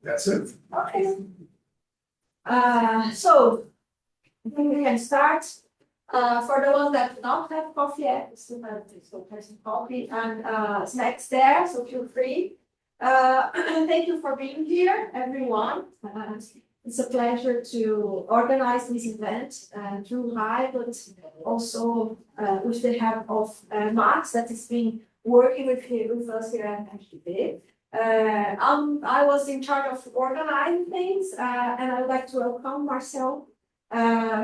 That's it. Okay. So we can start. For the ones that do not have coffee yet, still have some coffee and snacks there, so feel free. Thank you for being here, everyone. It's a pleasure to organize this event through RAE, but also with the help of Max, that has been working with us here at FGB. I was in charge of organizing things, and I would like to welcome Marcel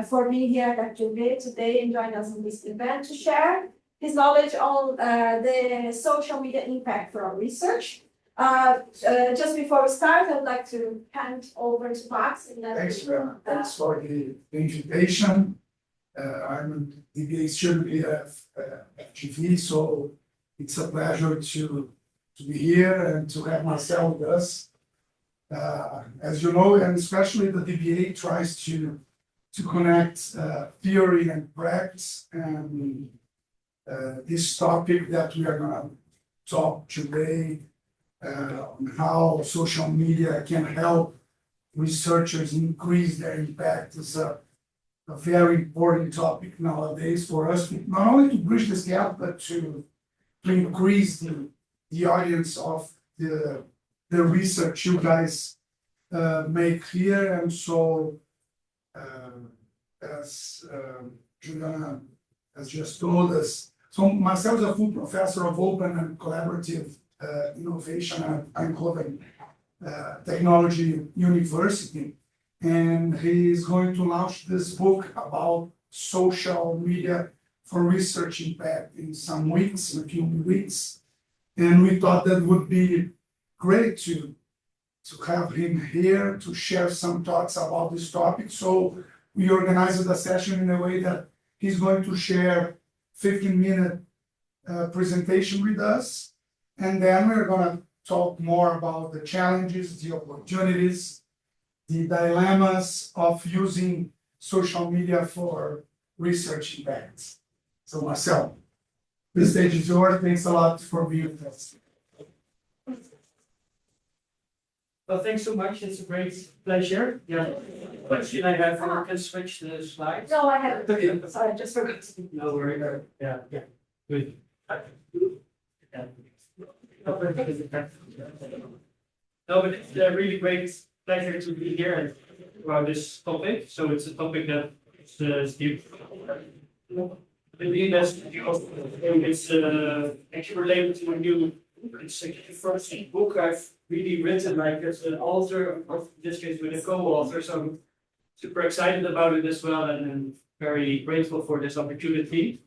for being here at FGB today and join us in this event to share his knowledge on the social media impact for our research. Just before we start, I would like to hand over to Max. Thanks for the invitation. I'm a DBA student at FGV, so it's a pleasure to be here and to have Marcel with us. As you know, and especially the DBA tries to connect theory and practice, and this topic that we are going to talk today on how social media can help researchers increase their impact is a very important topic nowadays for us, not only to bridge this gap, but to increase the audience of the research you guys make here. And so as Juliana has just told us, so Marcel is a full professor of open and collaborative innovation at Eindhoven Technology University, and he is going to launch this book about social media for research impact in some weeks, in a few weeks. And we thought that would be great to have him here to share some thoughts about this topic. So we organized a session in a way that he's going to share 15-minute presentation with us. And then we're going to talk more about the challenges, the opportunities, the dilemmas of using social media for research impacts. So Marcel, the stage is yours. Thanks a lot for being with us. Well, thanks so much. It's a great pleasure. Yeah. Question I have, you can switch the slides. No, I haven't. Sorry, I just forgot to. No worries. Yeah. Good. Yeah. No, but it's a really great pleasure to be here and about this topic. So it's a topic that is deep. It's actually related to a new. It's actually the first book I've really written, like as an author, or in this case with a co-author. So I'm super excited about it as well, and very grateful for this opportunity.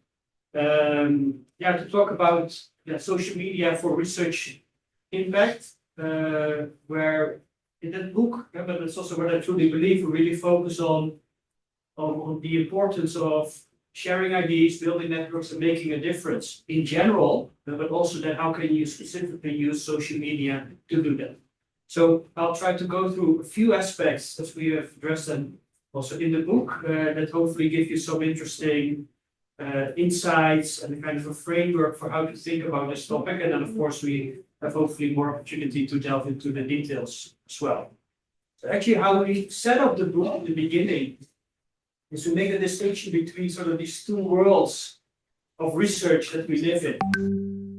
To talk about social media for research impact, where in that book, but it's also what I truly believe, we really focus on the importance of sharing ideas, building networks, and making a difference in general, but also then how can you specifically use social media to do that. So I'll try to go through a few aspects as we have addressed them also in the book, that hopefully give you some interesting insights and a kind of a framework for how to think about this topic. And then of course we have hopefully more opportunity to delve into the details as well. So actually how we set up the book in the beginning is to make a distinction between sort of these two worlds of research that we live in.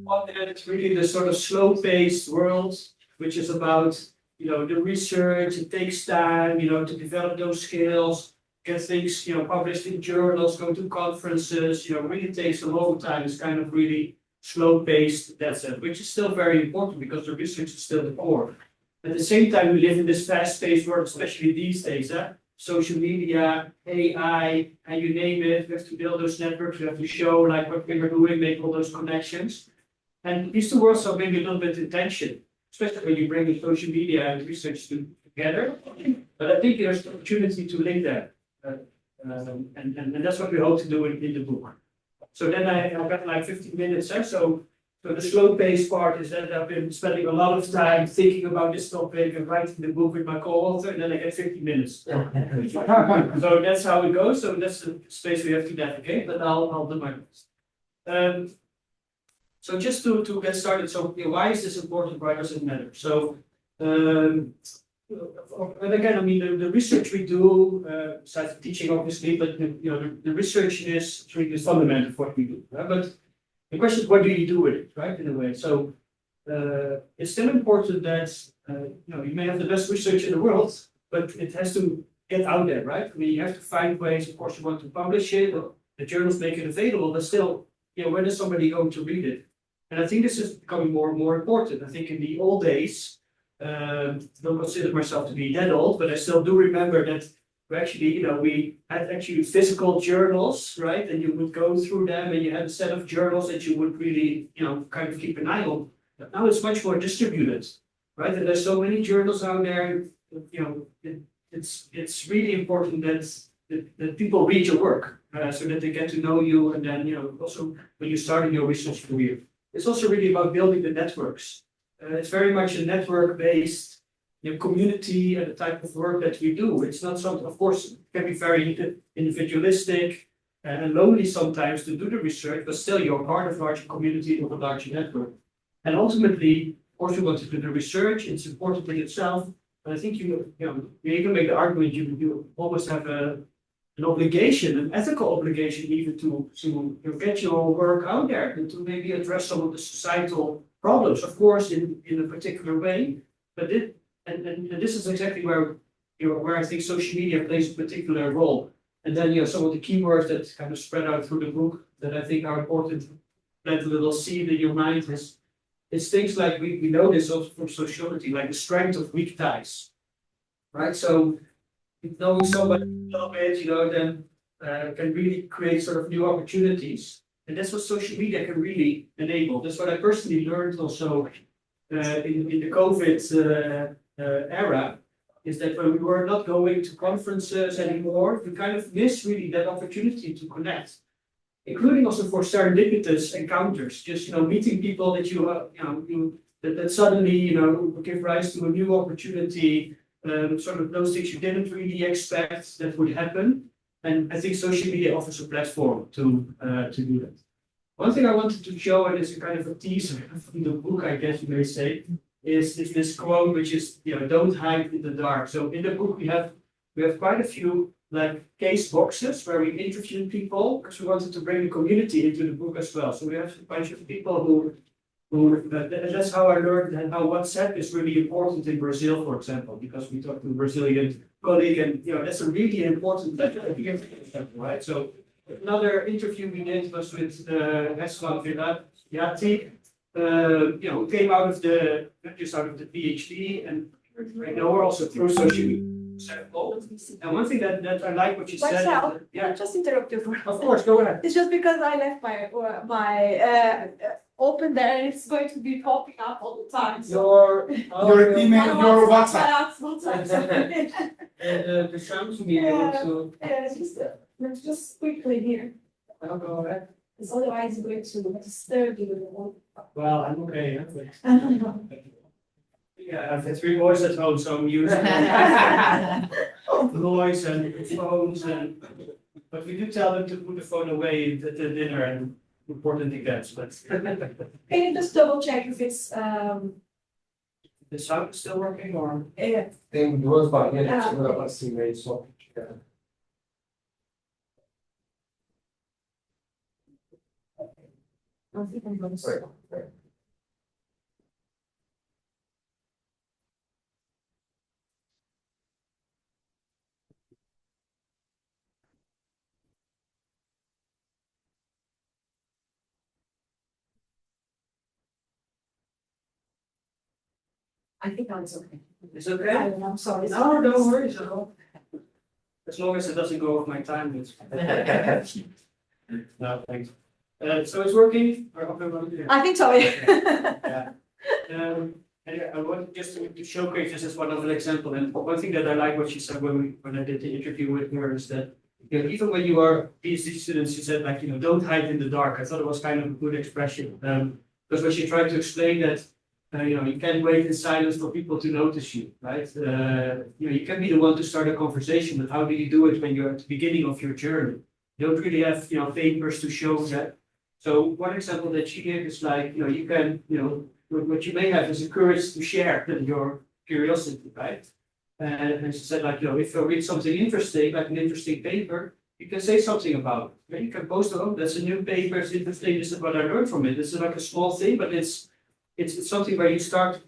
One that is really the sort of slow-paced world, which is about, the research. It takes time, to develop those skills, get things, published in journals, go to conferences, really takes a long time. It's kind of really slow-paced, that's it, which is still very important because the research is still the core. At the same time, we live in this fast-paced world, especially these days, social media, AI, and you name it. We have to build those networks. We have to show like what we are doing, make all those connections. And these two worlds are maybe a little bit in tension, especially when you bring the social media and research together. But I think there's an opportunity to link that. And that's what we hope to do in the book. So then I've got like 15 minutes. So the slow-paced part is that I've been spending a lot of time thinking about this topic and writing the book with my co-author, and then I get 50 minutes. So that's how it goes. So that's the space we have to navigate, but I'll do my best. So just to get started, so why is this important? Why does it matter? So and again, I mean, the research we do, besides teaching, obviously, but the research is really the fundamental of what we do. But the question is, what do you do with it, right? In a way, so it's still important that you may have the best research in the world, but it has to get out there, right? I mean, you have to find ways. Of course, you want to publish it, or the journals make it available, but still, when is somebody going to read it? And I think this is becoming more and more important. I think in the old days, don't consider myself to be that old, but I still do remember that we actually, we had actually physical journals, right? And you would go through them, and you had a set of journals that you would really, kind of keep an eye on. But now it's much more distributed, right? And there's so many journals out there. It's really important that people read your work, so that they get to know you, and then also when you start in your research career, it's also really about building the networks. It's very much a network-based community and the type of work that we do. It's not something, of course, it can be very individualistic and lonely sometimes to do the research, but still you're part of a larger community, of a larger network. And ultimately, of course, you want to do the research. It's important in itself, but I think you can make the argument you almost have an obligation, an ethical obligation, even to get your work out there and to maybe address some of the societal problems, of course, in a particular way. But this is exactly where I think social media plays a particular role. And then some of the keywords that kind of spread out through the book that I think are important, plant a little seed in your mind is things like we know this also from sociology, like the strength of weak ties, right? So knowing somebody a little bit, then can really create sort of new opportunities. And that's what social media can really enable. That's what I personally learned also in the COVID era, is that when we were not going to conferences anymore, we kind of missed really that opportunity to connect, including also for serendipitous encounters, just meeting people that that suddenly give rise to a new opportunity, sort of those things you didn't really expect that would happen. And I think social media offers a platform to do that. One thing I wanted to show, and it's a kind of a teaser from the book, I guess you may say, is this quote, which is, don't hide in the dark. So in the book, we have quite a few like case boxes where we interview people, because we wanted to bring the community into the book as well. So we have a bunch of people who that's how I learned and how WhatsApp is really important in Brazil, for example, because we talked to a Brazilian colleague, and that's a really important right? So another interview we did was with Yati, who came out of the PhD, and I know her also through social media. And one thing that I like what you said. Marcel, just interrupt you for a Of course, go ahead. It's just because I left my open there, and it's going to be popping up all the time. So. Your email, your WhatsApp. The sound to me also. Let's just quickly here. I'll go ahead. Because otherwise it's going to disturb you. Well, I'm okay. Yeah, I have 3 boys at home, so I'm using noise and phones, but we do tell them to put the phone away at the dinner and important events. But Can you just double check if it's the sound is still working, or Tem 2 barrinhas de segura para cima aí só. I think now it's okay. it's okay? I'm sorry. No, don't worry at all. As long as it doesn't go off my time, it's no, thanks. So it's working? I think so, Yeah. And I want just to showcase this as one of an example. And one thing that I like what she said when I did the interview with her is that even when you are PhD students, she said don't hide in the dark. I thought it was kind of a good expression. Because when she tried to explain that you can't wait in silence for people to notice you, right? You can be the one to start a conversation, but how do you do it when you're at the beginning of your journey? You don't really have papers to show that. So one example that she gave is like you can what you may have is the courage to share your curiosity, right? And she said, like, if you read something interesting, like an interesting paper, you can say something about it. You can post, oh, that's a new paper, it's interesting, this is what I learned from it. This is like a small thing, but it's something where you start,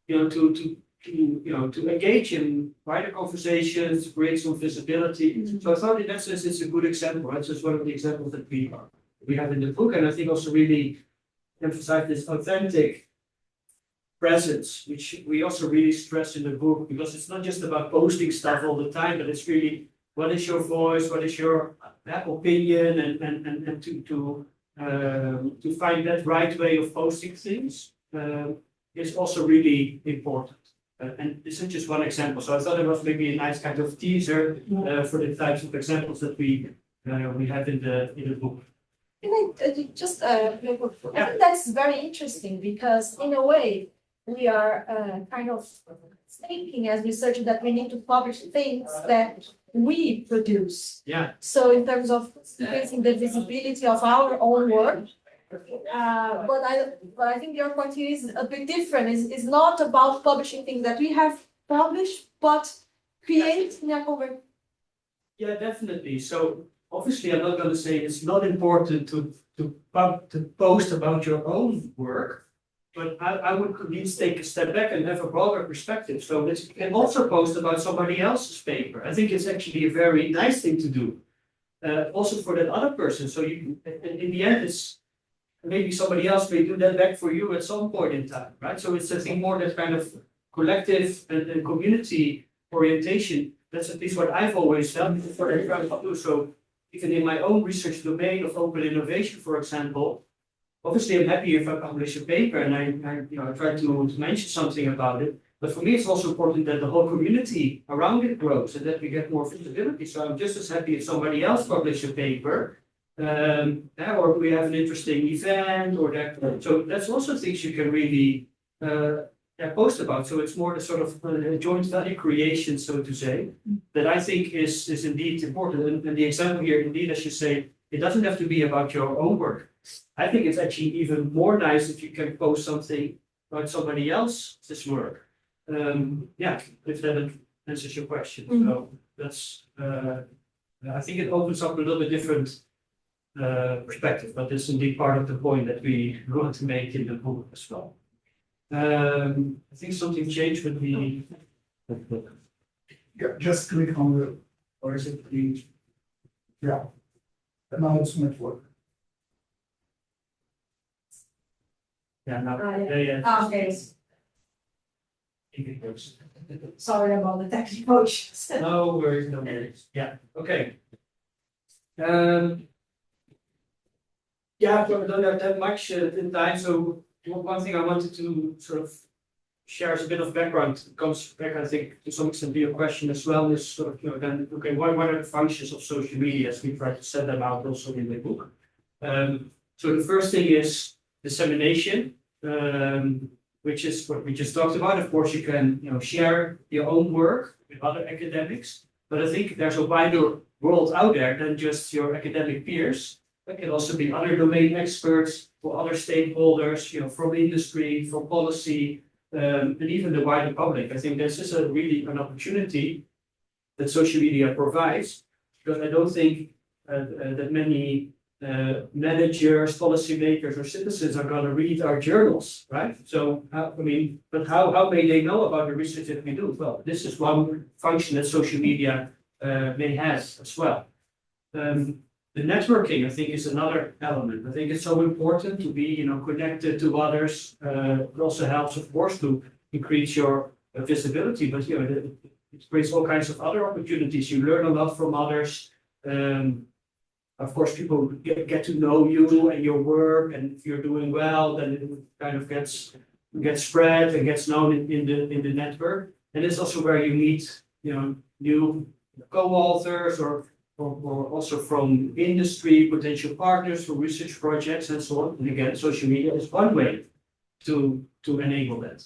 to engage in wider conversations, create some visibility. So I thought in that sense it's a good example. Right? So it's one of the examples that we have in the book, and I think also really emphasize this authentic presence, which we also really stress in the book, because it's not just about posting stuff all the time, but it's really what is your voice, what is your opinion, and to find that right way of posting things is also really important. And this is just one example. So I thought it was maybe a nice kind of teaser for the types of examples that we have in the book. Can I just I think that's very interesting, because in a way we are kind of thinking as researchers that we need to publish things that we produce. Yeah. So in terms of increasing the visibility of our own work, but I think your point here is a bit different. It's not about publishing things that we have published, but creating a conversation. Yeah, definitely. So obviously, I'm not going to say it's not important to post about your own work, but I would at least take a step back and have a broader perspective. So that you can also post about somebody else's paper. I think it's actually a very nice thing to do, also for that other person. So you, in the end, it's maybe somebody else may do that back for you at some point in time, right? So it's I think more that kind of collective and community orientation. That's at least what I've always done for everyone. So even in my own research domain of open innovation, for example, obviously I'm happy if I publish a paper and I try to mention something about it. But for me, it's also important that the whole community around it grows and that we get more visibility. So I'm just as happy if somebody else publishes a paper, or we have an interesting event, or that. So that's also things you can really post about. So it's more the sort of joint value creation, so to say, that I think is indeed important. And the example here, indeed, as you say, it doesn't have to be about your own work. I think it's actually even more nice if you can post something about somebody else's work. If that answers your question. So that's, I think it opens up a little bit different perspective, but it's indeed part of the point that we want to make in the book as well. I think something changed with the. Yeah, just click on the, Or is it the? yeah, announcement work. Yeah, now, Okay, sorry about the technical issues. No worries, no worries. Yeah, okay. Yeah, so I don't have that much in time, so one thing I wanted to sort of share as a bit of background. It comes back, I think, to some extent to your question as well, is sort of, then, okay, what are the functions of social media, as we try to set them out also in the book. So the first thing is dissemination, which is what we just talked about. Of course, you can share your own work with other academics, but I think there's a wider world out there than just your academic peers. There can also be other domain experts or other stakeholders, from industry, from policy, and even the wider public. I think this is really an opportunity that social media provides, because I don't think that many managers, policymakers, or citizens are going to read our journals, right? So, but how may they know about the research that we do? Well, this is one function that social media may have as well. The networking, I think, is another element. I think it's so important to be, connected to others. It also helps, of course, to increase your visibility, but it creates all kinds of other opportunities. You learn a lot from others. Of course, people get to know you and your work, and if you're doing well, then it kind of gets spread and gets known in the network. And it's also where you meet, new co-authors or also from industry, potential partners for research projects and so on. And again, social media is one way to enable that.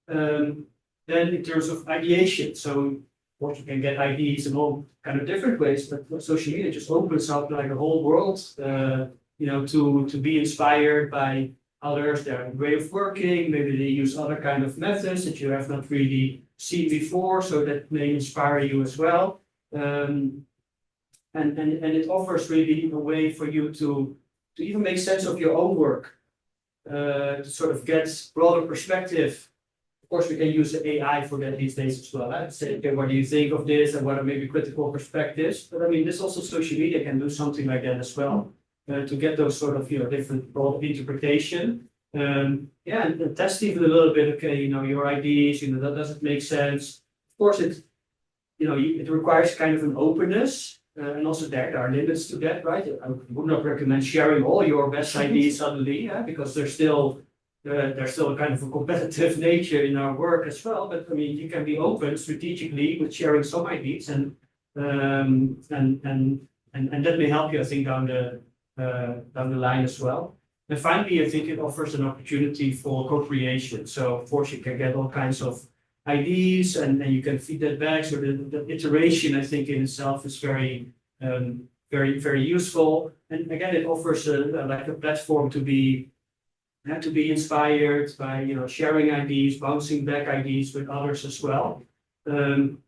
Then in terms of ideation, so of course you can get ideas in all kind of different ways, but social media just opens up like a whole world, to be inspired by others, their way of working. Maybe they use other kind of methods that you have not really seen before, so that may inspire you as well. And it offers really a way for you to even make sense of your own work, to sort of get broader perspective. Of course, we can use the AI for that these days as well. I'd say, okay, what do you think of this, and what are maybe critical perspectives? But I mean, this also social media can do something like that as well, to get those sort of different broad interpretation. Yeah, and test even a little bit. Okay, your ideas, that doesn't make sense. Of course, it requires kind of an openness. And also there are limits to that, right? I would not recommend sharing all your best ideas suddenly, because there's still a kind of a competitive nature in our work as well. But I mean, you can be open strategically with sharing some ideas, and that may help you, I think, down the line as well. And finally, I think it offers an opportunity for co-creation. So of course, you can get all kinds of ideas, and you can feed that back. So the iteration, I think, in itself is very, very useful. And again, it offers like a platform to be inspired by sharing ideas, bouncing back ideas with others as well,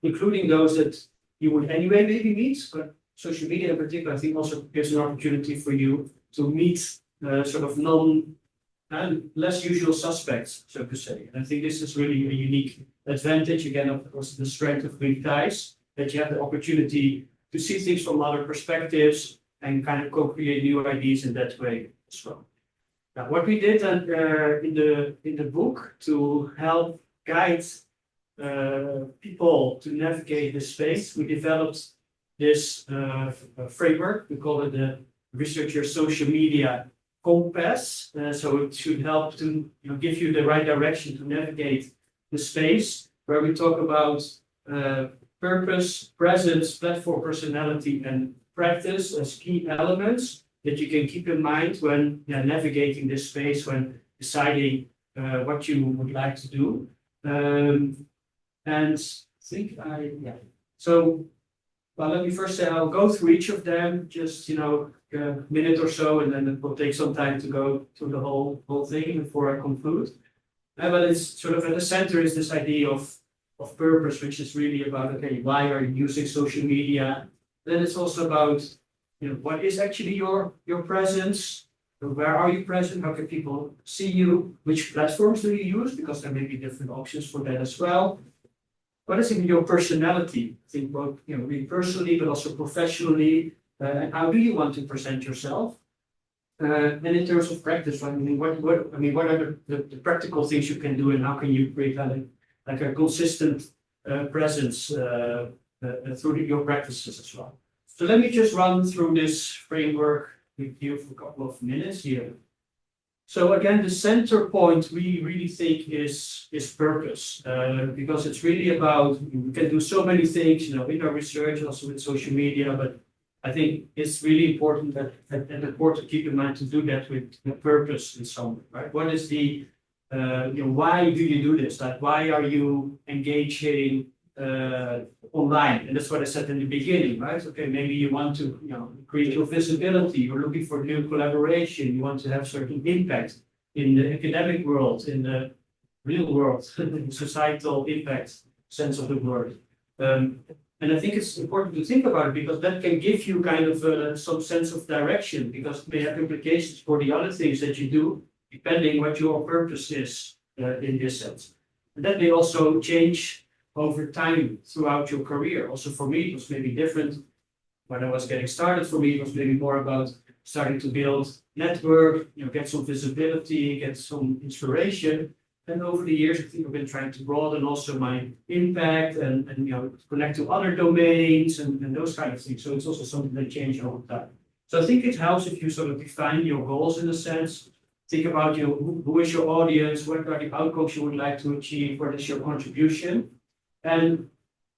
including those that you would anyway maybe meet. But social media in particular, I think, also gives an opportunity for you to meet sort of less usual suspects, so to say. And I think this is really a unique advantage, again, of course, the strength of Weak Ties, that you have the opportunity to see things from other perspectives and kind of co-create new ideas in that way as well. Now, what we did in the book to help guide people to navigate this space, we developed this framework. We call it the Researcher Social Media Compass. So it should help to give you the right direction to navigate the space, where we talk about purpose, presence, platform personality, and practice as key elements that you can keep in mind when navigating this space, when deciding what you would like to do. And I think So, well, let me first say I'll go through each of them, just a minute or so, and then it will take some time to go through the whole thing before I conclude. But it's sort of at the center is this idea of purpose, which is really about, okay, why are you using social media? Then it's also about, what is actually your presence? Where are you present? How can people see you? Which platforms do you use? Because there may be different options for that as well. What is even your personality? I think both, really personally, but also professionally. And how do you want to present yourself? And in terms of practice, what are the practical things you can do, and how can you create like a consistent presence through your practices as well? So let me just run through this framework with you for a couple of minutes here. So again, the center point we really think is purpose, because it's really about, we can do so many things, in our research, also with social media, but I think it's really important to keep in mind to do that with the purpose in some way, right? What is the, why do you do this? Like, why are you engaging online? And that's what I said in the beginning, right? Okay, maybe you want to, create your visibility. You're looking for new collaboration. You want to have certain impact in the academic world, in the real world, societal impact sense of the word. And I think it's important to think about it, because that can give you kind of some sense of direction, because it may have implications for the other things that you do, depending what your purpose is in this sense. And that may also change over time throughout your career. Also for me, it was maybe different when I was getting started. For me, it was maybe more about starting to build network, get some visibility, get some inspiration. And over the years, I think I've been trying to broaden also my impact and connect to other domains and those kind of things. So it's also something that changes over time. So I think it helps if you sort of define your goals in a sense. Think about who is your audience, what are the outcomes you would like to achieve, what is your contribution. And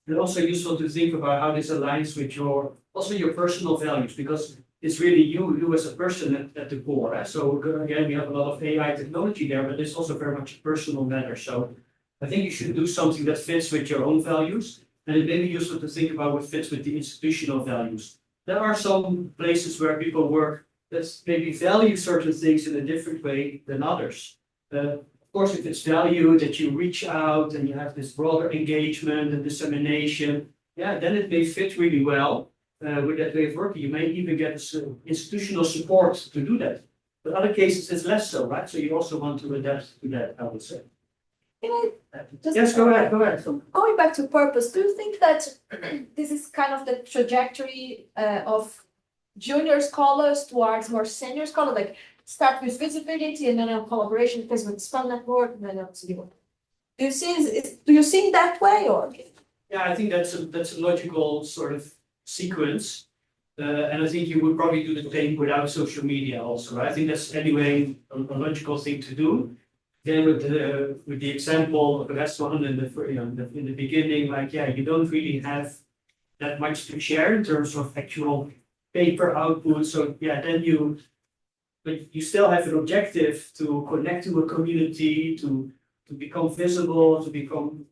it's also useful to think about how this aligns with your personal values, because it's really you as a person at the core. So again, we have a lot of AI technology there, but it's also very much a personal matter. So I think you should do something that fits with your own values, and it may be useful to think about what fits with the institutional values. There are some places where people work that maybe value certain things in a different way than others. Of course, if it's valued that you reach out and you have this broader engagement and dissemination, yeah, then it may fit really well with that way of working. You may even get institutional support to do that. But other cases, it's less so, right? So you also want to adapt to that, I would say. Can I just- Yes, go ahead, go ahead. So going back to purpose, do you think that this is kind of the trajectory of junior scholars towards more senior scholars, like start with visibility and then on collaboration because with spell network and then on zero? Do you see it that way or? Yeah, I think that's a logical sort of sequence. And I think you would probably do the same without social media also, right? I think that's anyway a logical thing to do. Then with the example of the rest one in the beginning, like, yeah, you don't really have that much to share in terms of actual paper output. So yeah, then but you still have an objective to connect to a community, to become visible, to become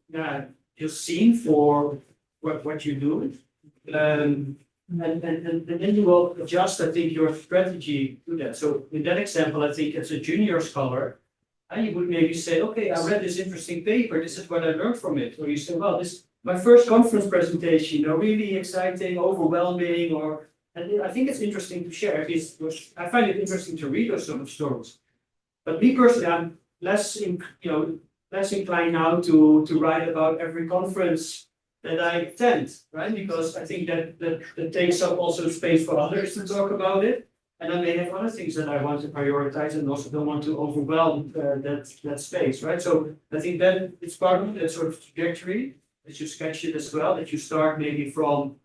just seen for what you do. And then you will adjust, I think, your strategy to that. So in that example, I think as a junior scholar, you would maybe say, okay, I read this interesting paper, this is what I learned from it. Or you say, well, this my first conference presentation, really exciting, overwhelming, and I think it's interesting to share. I find it interesting to read those sort of stories. But me personally, I'm less inclined now to write about every conference that I attend, right? Because I think that takes up also space for others to talk about it. And I may have other things that I want to prioritize and also don't want to overwhelm that space, right? So I think that it's part of that sort of trajectory that you sketch it as well, that you start maybe from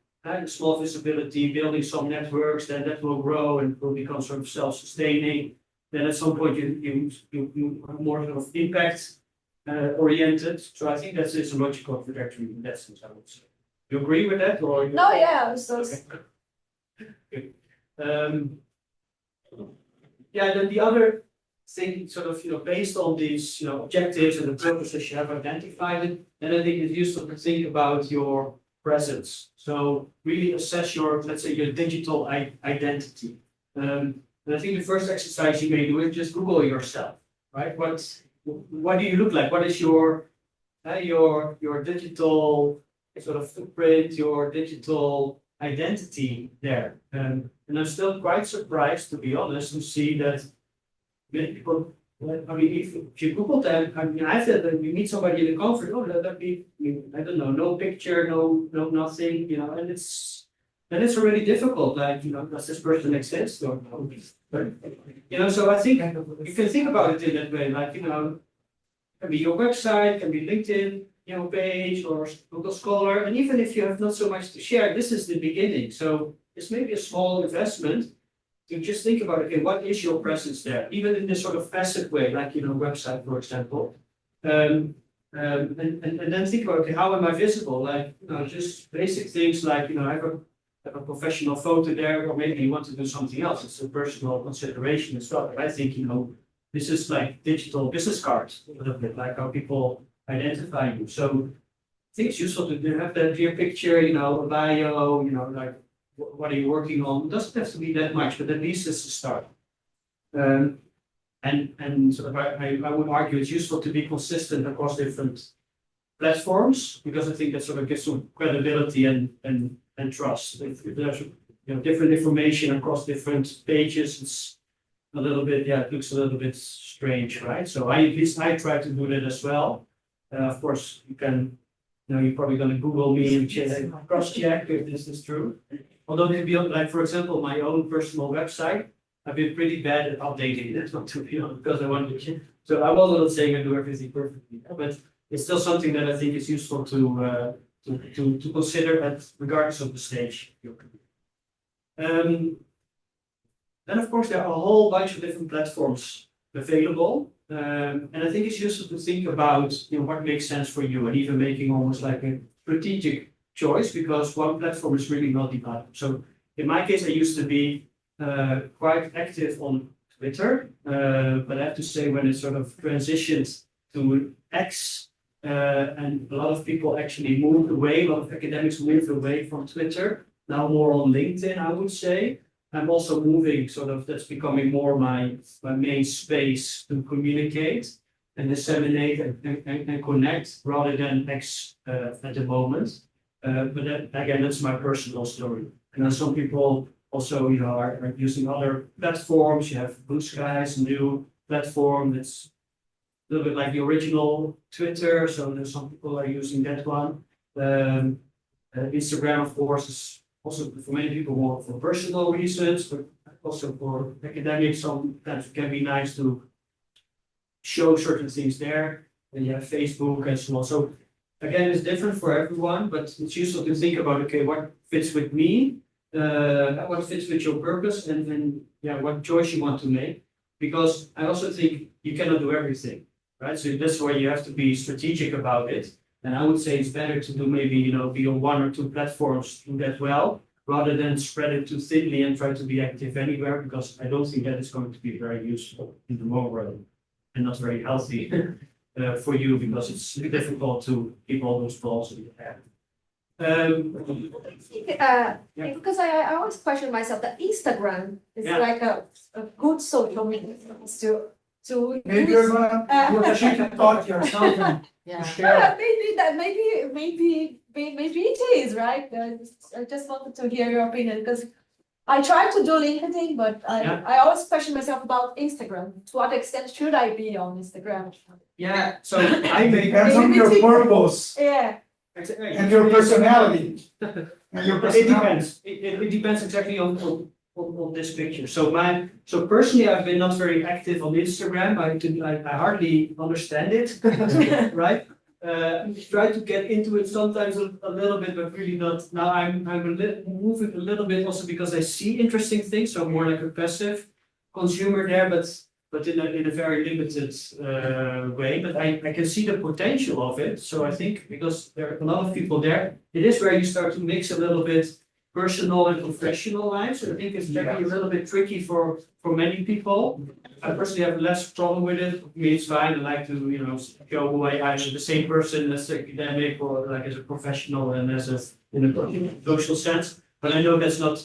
small visibility, building some networks, then that will grow and will become sort of self-sustaining. Then at some point you are more sort of impact oriented. So I think that's a logical trajectory in that sense, I would say. You agree with that, or? No, yeah, so Okay. Yeah, then the other thing, sort of, based on these, objectives and the purposes you have identified, then I think it's useful to think about your presence. So really assess your, let's say, your digital identity. And I think the first exercise you may do is just Google yourself, right? What do you look like? What is your digital sort of footprint, your digital identity there? And I'm still quite surprised, to be honest, to see that many people. I mean, if you Google them, I mean, I said that you meet somebody in a conference. Oh, that'd be, I don't know, no picture, no nothing, and it's already difficult. Like, does this person exist or no? But, so I think you can think about it in that way. Like, can be your website, can be LinkedIn, page or Google Scholar, and even if you have not so much to share, this is the beginning. So it's maybe a small investment to just think about, okay, what is your presence there, even in this sort of passive way, like website, for example, and then think about, okay, how am I visible? Like, just basic things like, I have a professional photo there, or maybe you want to do something else. It's a personal consideration as well. But I think this is like digital business cards, a little bit like how people identify you. So I think it's useful to have that clear picture, a bio, like what are you working on? It doesn't have to be that much, but at least it's a start. And sort of I would argue it's useful to be consistent across different platforms, because I think that sort of gives some credibility and trust. If there's different information across different pages, it's a little bit, it looks a little bit strange, right? So at least I try to do that as well. Of course, you can, you're probably going to Google me and cross-check if this is true. Although, to be honest, like, for example, my own personal website, I've been pretty bad at updating it, to be honest, because I wanted to. So I was not saying I do everything perfectly, but it's still something that I think is useful to consider regardless of the stage. Then, of course, there are a whole bunch of different platforms available. And I think it's useful to think about what makes sense for you, and even making almost like a strategic choice, because one platform is really not developed. So in my case, I used to be quite active on Twitter, but I have to say when it sort of transitioned to X, and a lot of people actually moved away, a lot of academics moved away from Twitter, now more on LinkedIn, I would say. I'm also moving, that's becoming more my main space to communicate. and disseminate and connect rather than at the moment. But that, again, that's my personal story. And then some people also, are using other platforms. You have Blue Sky's new platform that's a little bit like the original Twitter. So there's some people are using that one. Instagram, of course, is also for many people more for personal reasons, but also for academics. Sometimes it can be nice to show certain things there. And you have Facebook and so on. So again, it's different for everyone, but it's useful to think about, okay, what fits with me, what fits with your purpose, and what choice you want to make. Because I also think you cannot do everything, right? So that's why you have to be strategic about it. And I would say it's better to do maybe, be on one or two platforms, do that well, rather than spread it too thinly and try to be active anywhere, because I don't think that is going to be very useful in the long run and not very healthy for you, because it's difficult to keep all those balls in your head. Because I always question myself that Instagram is like a good social media to Maybe use. you're gonna check the thought yourself and share. Maybe it is, right? I just wanted to hear your opinion, because I try to do LinkedIn, but I always question myself about Instagram. To what extent should I be on Instagram? Yeah, so I make Depends on your purpose Yeah. and your personality. It depends. It depends exactly on this picture. So personally, I've been not very active on Instagram. I hardly understand it, right? Try to get into it sometimes a little bit, but really not. Now I'm moving a little bit also because I see interesting things. So more like a passive consumer there, but in a very limited way. But I can see the potential of it. So I think because there are a lot of people there, it is where you start to mix a little bit personal and professional life. So I think it's maybe a little bit tricky for many people. I personally have less problem with it. For me, it's fine. I like to, show who I am, the same person as academic or like as a professional and in a social sense. But I know that's not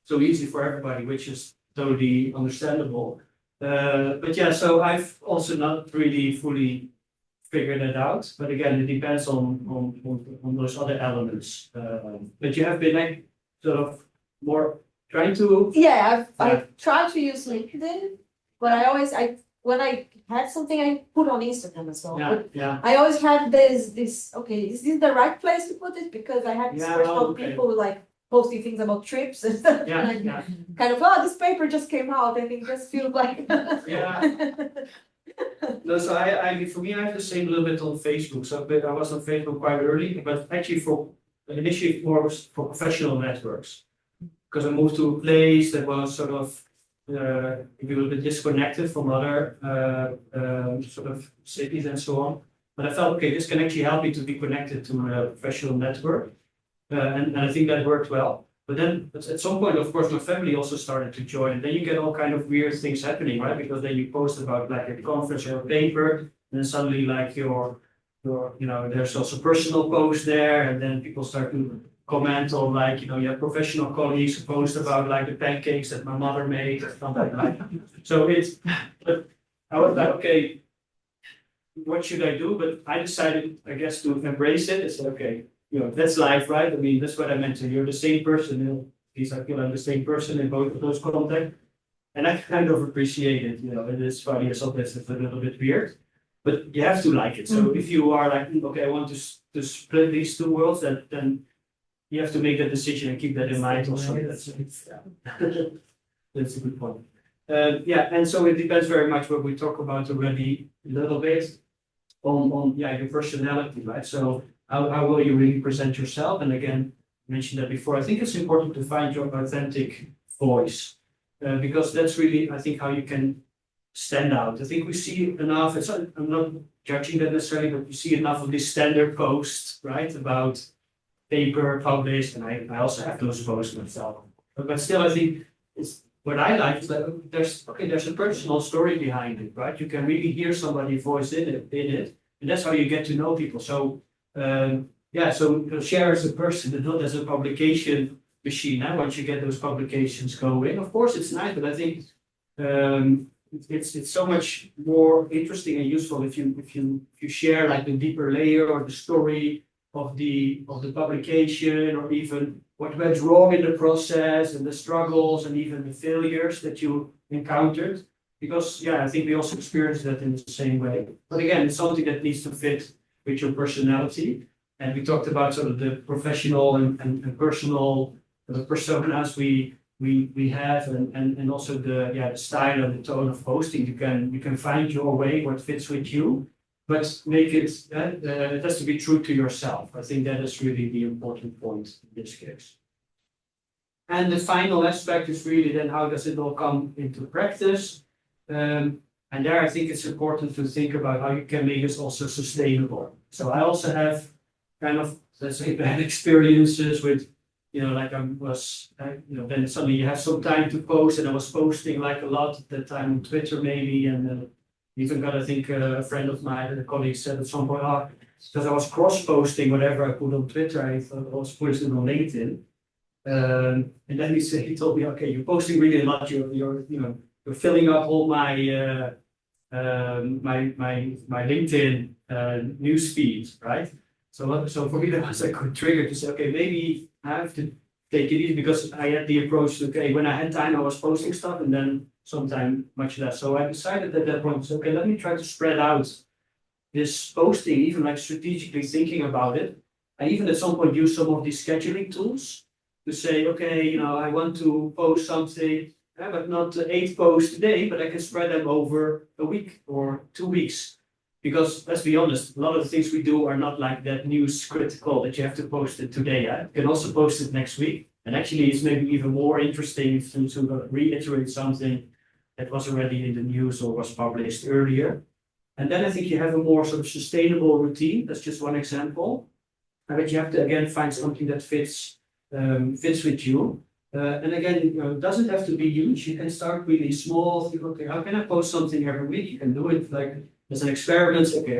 so easy for everybody, which is totally understandable. But yeah, so I've also not really fully figured it out. But again, it depends on those other elements. But you have been like sort of more trying to. Yeah, I've tried to use LinkedIn, but when I had something I put on Instagram as well. Yeah. I always had this. Okay, is this the right place to put it? Because I had this question of people like posting things about trips and stuff. Yeah. Kind of, this paper just came out, and it just feels like. No, so for me, I have the same a little bit on Facebook. So I was on Facebook quite early, but actually initially more for professional networks, because I moved to a place that was sort of a little bit disconnected from other sort of cities and so on. But I felt, okay, this can actually help me to be connected to a professional network. And I think that worked well. But then at some point, of course, my family also started to join. And then you get all kind of weird things happening, right? Because then you post about like a conference or a paper, and then suddenly like there's also personal posts there, and then people start to comment on like, you have professional colleagues who post about like the pancakes that my mother made or something like that. So but I was like, okay, what should I do? But I decided, I guess, to embrace it. I said, okay, that's life, right? I mean, that's what I meant to. You're the same person. At least I feel I'm the same person in both of those contexts. And I kind of appreciate it. It is funny, sometimes it's a little bit weird, but you have to like it. So if you are like, okay, I want to split these two worlds, then you have to make that decision and keep that in mind also. That's a good point. And so it depends very much what we talk about already a little bit on your personality, right? So how will you really present yourself? And again, I mentioned that before. I think it's important to find your authentic voice, because that's really, I think, how you can stand out. I think we see enough. I'm not judging that necessarily, but we see enough of these standard posts, right, about paper published, and I also have those posts myself. But still, I think what I like is that there's a personal story behind it, right? You can really hear somebody's voice in it, and that's how you get to know people. So so share as a person and not as a publication machine. Once you get those publications going, of course it's nice, but I think it's so much more interesting and useful if you share like the deeper layer or the story of the publication, or even what went wrong in the process and the struggles and even the failures that you encountered. Because I think we also experience that in the same way. But again, it's something that needs to fit with your personality. And we talked about sort of the professional and personal personas we have, and also the style and the tone of posting. You can find your way, what fits with you, but make it it has to be true to yourself. I think that is really the important point in this case. And the final aspect is really then how does it all come into practice? And there I think it's important to think about how you can make this also sustainable. So I also have kind of, let's say, bad experiences with, like then suddenly you have some time to post, and I was posting like a lot at that time on Twitter maybe, and even got, I think, a friend of mine, a colleague said at some point, because I was cross-posting whatever I put on Twitter, I thought I was posting on LinkedIn. And then he told me, okay, you're posting really a lot, you're filling up all my my LinkedIn news feed, right? So for me that was a good trigger to say, okay, maybe I have to take it easy, because I had the approach to, okay, when I had time I was posting stuff, and then sometimes much less. So I decided at that point, okay, let me try to spread out this posting, even like strategically thinking about it. I even at some point use some of these scheduling tools to say, okay, I want to post something, but not 8 posts today, but I can spread them over a week or 2 weeks. Because let's be honest, a lot of the things we do are not like that news critical that you have to post it today. You can also post it next week. And actually it's maybe even more interesting to reiterate something that was already in the news or was published earlier. And then I think you have a more sort of sustainable routine. That's just one example. But you have to again find something that fits with you. And again, it doesn't have to be huge. You can start really small. Think, okay, how can I post something every week? You can do it like as an experiment. Okay,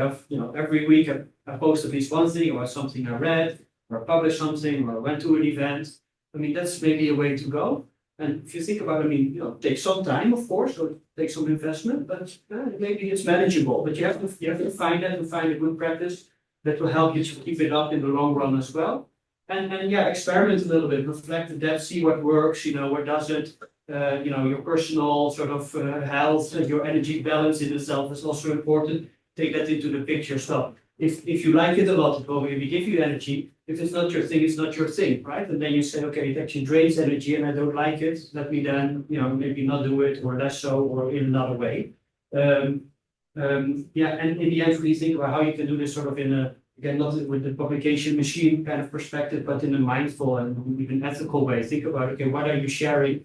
every week I post at least one thing, or something I read, or I published something, or I went to an event. I mean, that's maybe a way to go. And if you think about it, it takes some time, of course, or it takes some investment, but maybe it's manageable. But you have to find a good practice that will help you to keep it up in the long run as well. And experiment a little bit, reflect on that, see what works, what doesn't. Your personal sort of health, your energy balance in itself is also important. Take that into the picture. So if you like it a lot, it will maybe give you energy. If it's not your thing, it's not your thing, right? And then you say, okay, it actually drains energy and I don't like it. Let me then, maybe not do it, or less so, or in another way. And in the end, really think about how you can do this sort of in a, again, not with the publication machine kind of perspective, but in a mindful and even ethical way. Think about, okay, what are you sharing?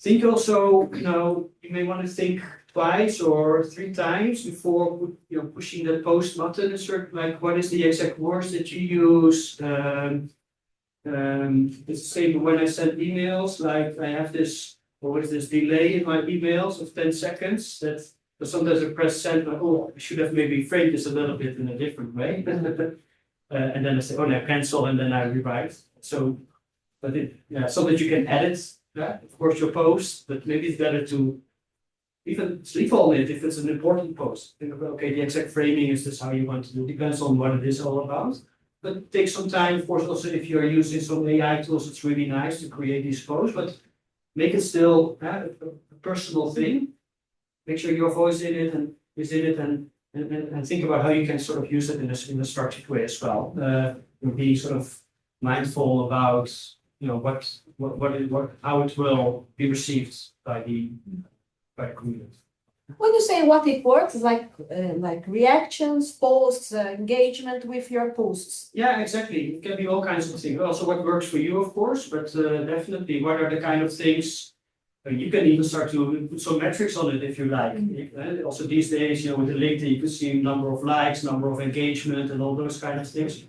Think also, you may want to think twice or 3 times before pushing the post button. Like, what is the exact words that you use? It's the same when I send emails. Like, I have this, what is this delay in my emails of 10 seconds. That sometimes I press send, like, oh, I should have maybe framed this a little bit in a different way. And then I say, oh, no, cancel, and then I rewrite. So, but so that you can edit. Of course, your post, but maybe it's better to even sleep on it if it's an important post. Think about, okay, the exact framing, is this how you want to do it? Depends on what it is all about. But take some time, of course, also if you're using some AI tools, it's really nice to create these posts, but make it still a personal thing. Make sure your voice and think about how you can sort of use it in a structured way as well. Be sort of mindful about how it will be received by the community. When you say what it works, like reactions, posts, engagement with your posts. Yeah, exactly. It can be all kinds of things. Also, what works for you, of course, but definitely, what are the kind of things you can even start to put some metrics on it if you like. Also, these days, with the LinkedIn, you can see number of likes, number of engagement, and all those kind of things.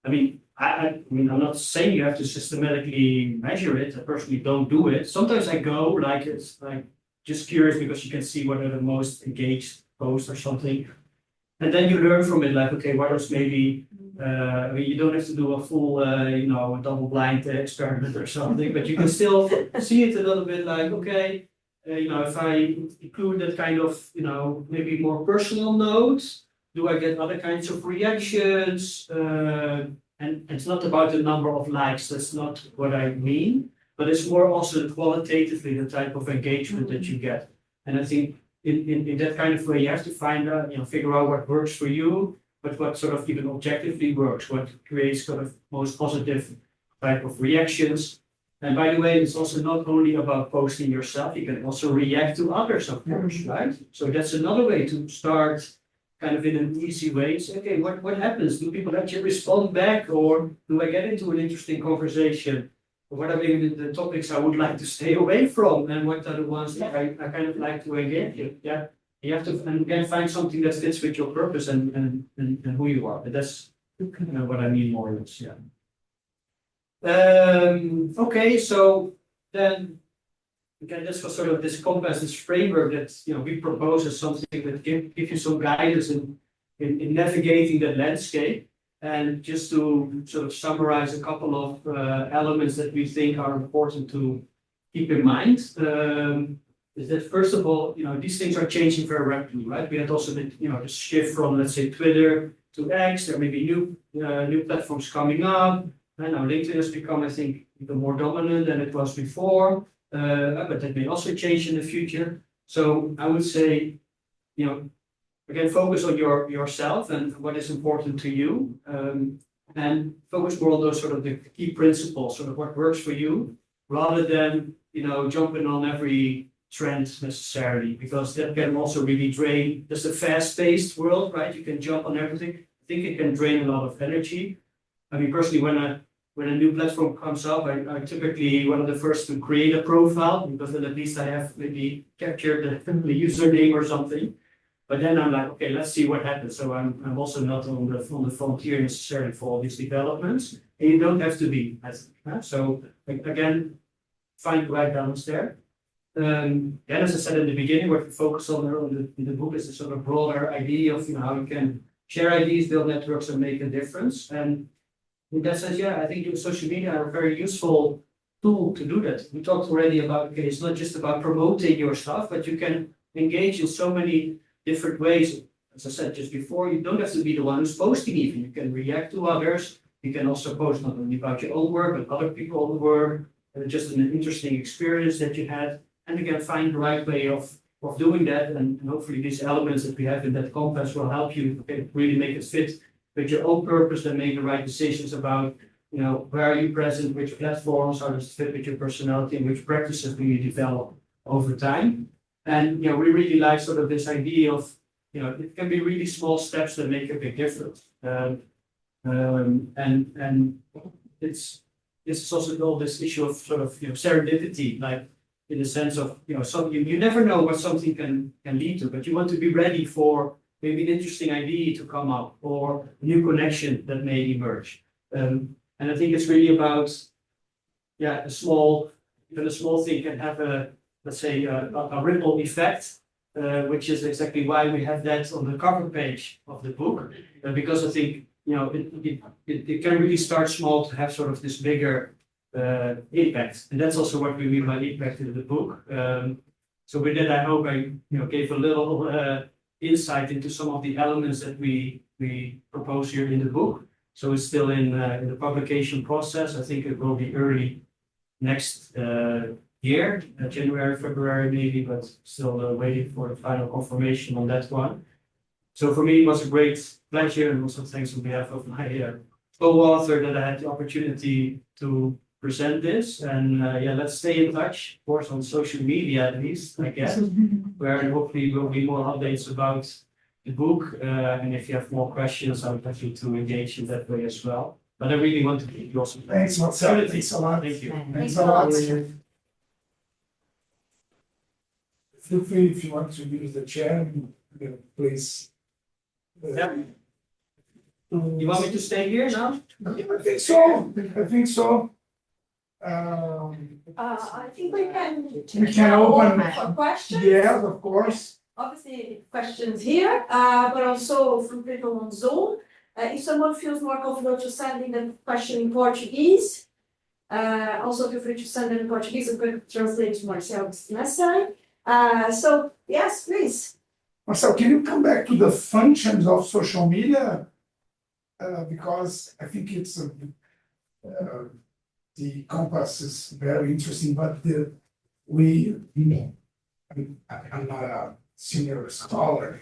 I mean, I'm not saying you have to systematically measure it. I personally don't do it. Sometimes I go like it's like just curious because you can see what are the most engaged posts or something. And then you learn from it, like, okay, what else maybe, you don't have to do a full, double blind experiment or something, but you can still see it a little bit like, okay, if I include that kind of, maybe more personal notes, do I get other kinds of reactions? And it's not about the number of likes, that's not what I mean, but it's more also qualitatively the type of engagement that you get. And I think in that kind of way, you have to find out, figure out what works for you, but what sort of even objectively works, what creates sort of most positive type of reactions. And by the way, it's also not only about posting yourself, you can also react to others, of course, right? So that's another way to start kind of in an easy way. Say, okay, what happens? Do people actually respond back, or do I get into an interesting conversation? What are maybe the topics I would like to stay away from, and what are the ones that I kind of like to engage in? Yeah, you have to again find something that fits with your purpose and who you are. But that's what I mean more or less. Yeah. Okay, so then again, this was sort of this compass, this framework that we propose as something that give you some guidance in navigating that landscape. And just to sort of summarize a couple of elements that we think are important to keep in mind, is that first of all, these things are changing very rapidly, right? We had also the the shift from, let's say, Twitter to X. There may be new platforms coming up. And now LinkedIn has become, I think, even more dominant than it was before, but that may also change in the future. So I would say, again, focus on yourself and what is important to you, and focus more on those sort of the key principles, sort of what works for you, rather than jumping on every trend necessarily, because that can also really drain. There's a fast-paced world, right? You can jump on everything. I think it can drain a lot of energy. I mean, personally, when a new platform comes up, I typically one of the first to create a profile, because then at least I have maybe captured the username or something. But then I'm like, okay, let's see what happens. So I'm also not on the frontier necessarily for all these developments. And you don't have to be. So again, find the right balance there. And as I said in the beginning, what we focus on in the book is a sort of broader idea of how you can share ideas, build networks, and make a difference. And in that sense, yeah, I think social media are a very useful tool to do that. We talked already about, okay, it's not just about promoting your stuff, but you can engage in so many different ways. As I said just before, you don't have to be the one who's posting even. You can react to others. You can also post not only about your own work, but other people's work, just an interesting experience that you had. And again, find the right way of doing that. And hopefully these elements that we have in that compass will help you really make it fit with your own purpose and make the right decisions about, where are you present, which platforms, how does it fit with your personality, and which practices do you develop over time. And we really like sort of this idea of, it can be really small steps that make a big difference. And this is also all this issue of sort of serendipity, like in the sense of you never know what something can lead to, but you want to be ready for maybe an interesting idea to come up or a new connection that may emerge. And I think it's really about a small thing can have let's say a ripple effect, which is exactly why we have that on the cover page of the book, because I think it can really start small to have sort of this bigger impact, and that's also what we mean by impact in the book. So with that, I hope I gave a little insight into some of the elements that we propose here in the book. So it's still in the publication process. I think it will be early next year, January, February maybe, but still waiting for the final confirmation on that one. So for me, it was a great pleasure, and also thanks on behalf of my co-author that I had the opportunity to present this. And let's stay in touch, of course, on social media at least, I guess, where hopefully will be more updates about the book. And if you have more questions, I would like you to engage in that way as well. But I really want to keep you also. Thanks, Marcel. Thanks a lot. Thank you. Thanks a lot. Feel free if you want to use the chair, please. You want me to stay here now? I think so. I think we can open for questions. Yes, of course. Obviously, questions here, but also from people on Zoom. If someone feels more comfortable to send in the question in Portuguese, also feel free to send it in Portuguese. I'm going to translate to Marcel's message. So, yes, please. Marcel, can you come back to the functions of social media? Because I think it's the compass is very interesting, but I'm not a senior scholar,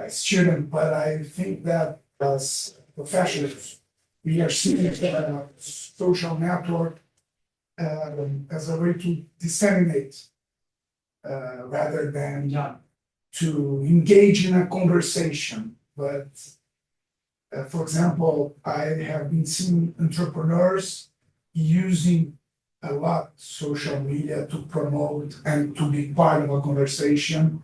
student, but I think that as professionals, we are seeing social network as a way to disseminate rather than to engage in a conversation. But for example, I have been seeing entrepreneurs using a lot social media to promote and to be part of a conversation.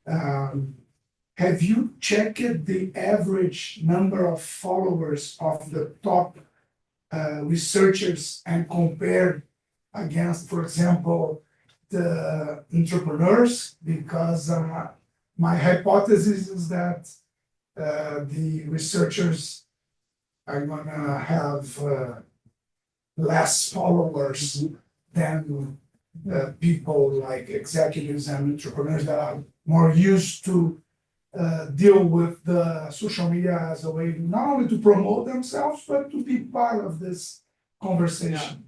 Have you checked the average number of followers of the top researchers and compared against, for example, the entrepreneurs? Because my hypothesis is that the researchers are gonna have less followers than people like executives and entrepreneurs that are more used to deal with the social media as a way not only to promote themselves, but to be part of this conversation.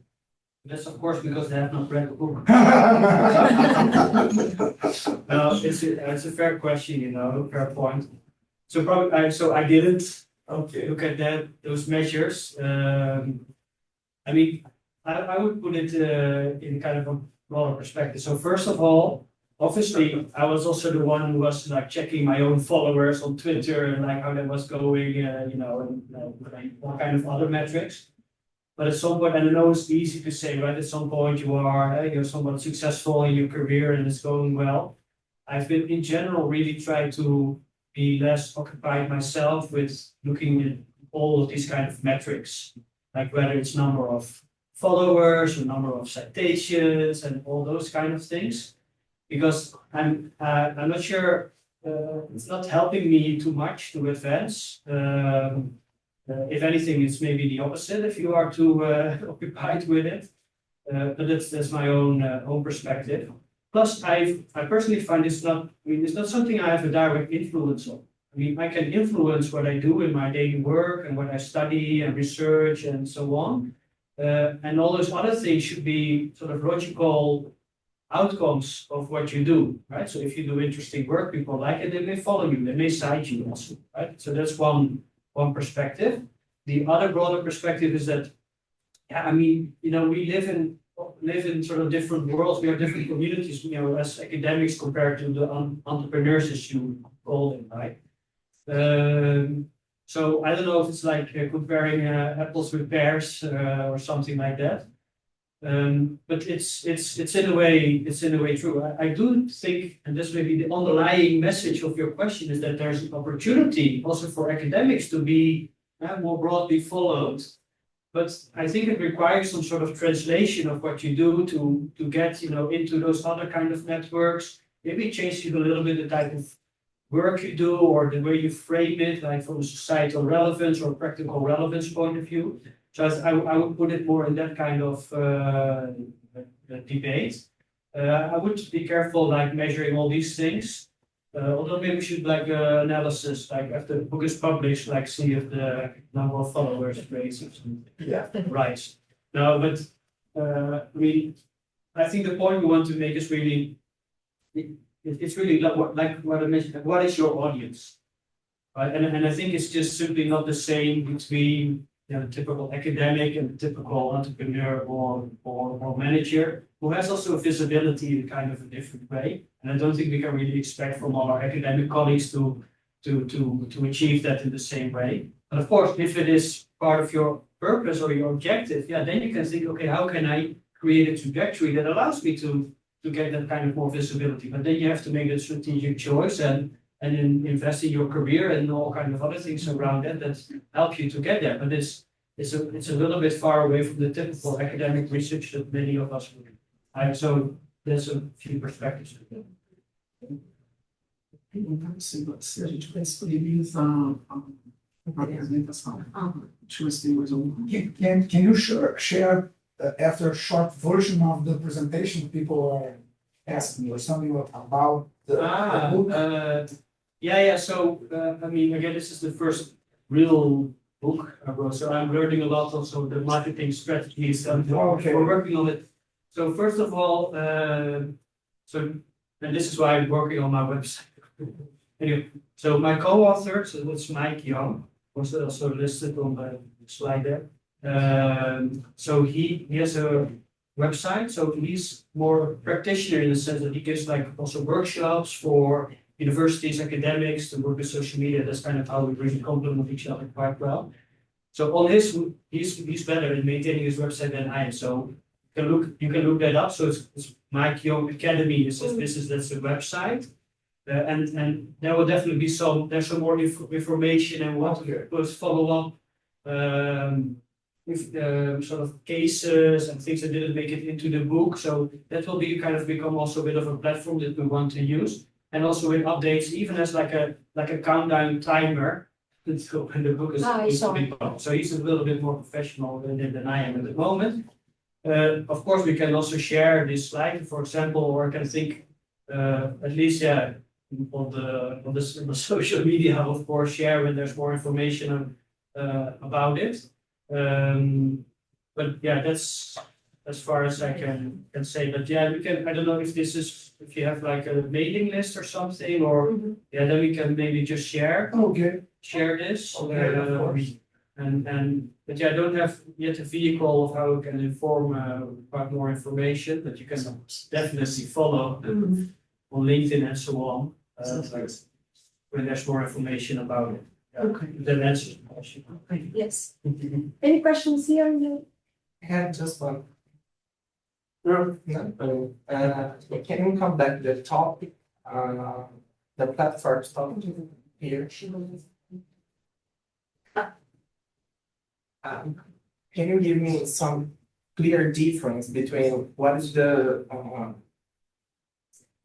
That's of course because they have not read the book. No, it's a fair question, you know, fair point. So probably, I didn't look at those measures. I mean, I would put it in kind of a broader perspective. So first of all, obviously, I was also the one who was like checking my own followers on Twitter and like how that was going, you know, and all kind of other metrics. But at some point, and I know it's easy to say, right? At some point, you're somewhat successful in your career and it's going well. I've been in general really trying to be less occupied myself with looking at all of these kind of metrics, like whether it's number of followers or number of citations and all those kind of things, because I'm not sure, it's not helping me too much to advance. If anything, it's maybe the opposite if you are too occupied with it. But that's my own perspective. Plus, I personally find it's not something I have a direct influence on. I mean, I can influence what I do in my daily work and what I study and research and so on. And all those other things should be sort of logical outcomes of what you do, right? So if you do interesting work, people like it, they may follow you, they may cite you also, right? So that's one perspective. The other broader perspective is that, yeah, I mean, you know, we live in sort of different worlds. We have different communities, you know, as academics compared to the entrepreneurs, as you call them, right? So I don't know if it's like comparing apples with pears or something like that. But it's in a way true. I do think, and this may be the underlying message of your question, is that there's an opportunity also for academics to be more broadly followed. But I think it requires some sort of translation of what you do to get, you know, into those other kind of networks. Maybe change a little bit the type of work you do or the way you frame it, like from a societal relevance or practical relevance point of view. So I would put it more in that kind of debate. I would be careful like measuring all these things. Although maybe we should like analysis, like after the book is published, like see if the number of followers raises. Yeah. Right. No, but I think the point we want to make is really, it's really like what I mentioned. What is your audience? Right? And I think it's just simply not the same between the typical academic and the typical entrepreneur or manager, who has also visibility in kind of a different way. And I don't think we can really expect from our academic colleagues to achieve that in the same way. But of course, if it is part of your purpose or your objective, yeah, then you can think, okay, how can I create a trajectory that allows me to get that kind of more visibility? But then you have to make a strategic choice and invest in your career and all kind of other things around that help you to get there. But it's a little bit far away from the typical academic research that many of us do. So there's a few perspectives. Se a gente vai disponibilizar a apresentação. Deixa eu ver se tem mais alguma. Can you share after a short version of the presentation? People are asking or something about the Ah, book. yeah. So, I mean, again, this is the first real book I wrote, so I'm learning a lot also the marketing strategies and Okay. we're working on it. So first of all, and this is why I'm working on my website. Anyway, so my co-author, so that's Mike Young, was also listed on the slide there. So he has a website, so he's more practitioner in the sense that he gives like also workshops for universities, academics to work with social media. That's kind of how we really complement each other quite well. So on he's better in maintaining his website than I am. So you can look that up. So it's Mike Young Academy is his business, that's the website. And there will definitely be there's some more information and what to follow up with sort of cases and things that didn't make it into the book. So that will be kind of become also a bit of a platform that we want to use. And also with updates, even as like a countdown timer. So when the book is so he's a little bit more professional than I am at the moment. Of course, we can also share this slide, for example, or I can think at least on the social media, of course, share when there's more information about it. But yeah, that's as far as I can say. But yeah, we can. I don't know if you have like a mailing list or something, or then we can maybe just share this. But yeah, I don't have yet a vehicle of how we can inform about more information, but you can definitely follow on LinkedIn and so on when there's more information about it. Okay. Then answers the question. Yes. Any questions here? I have just one. No. Can we come back to the topic, the platform topic here? Can you give me some clear difference between what is the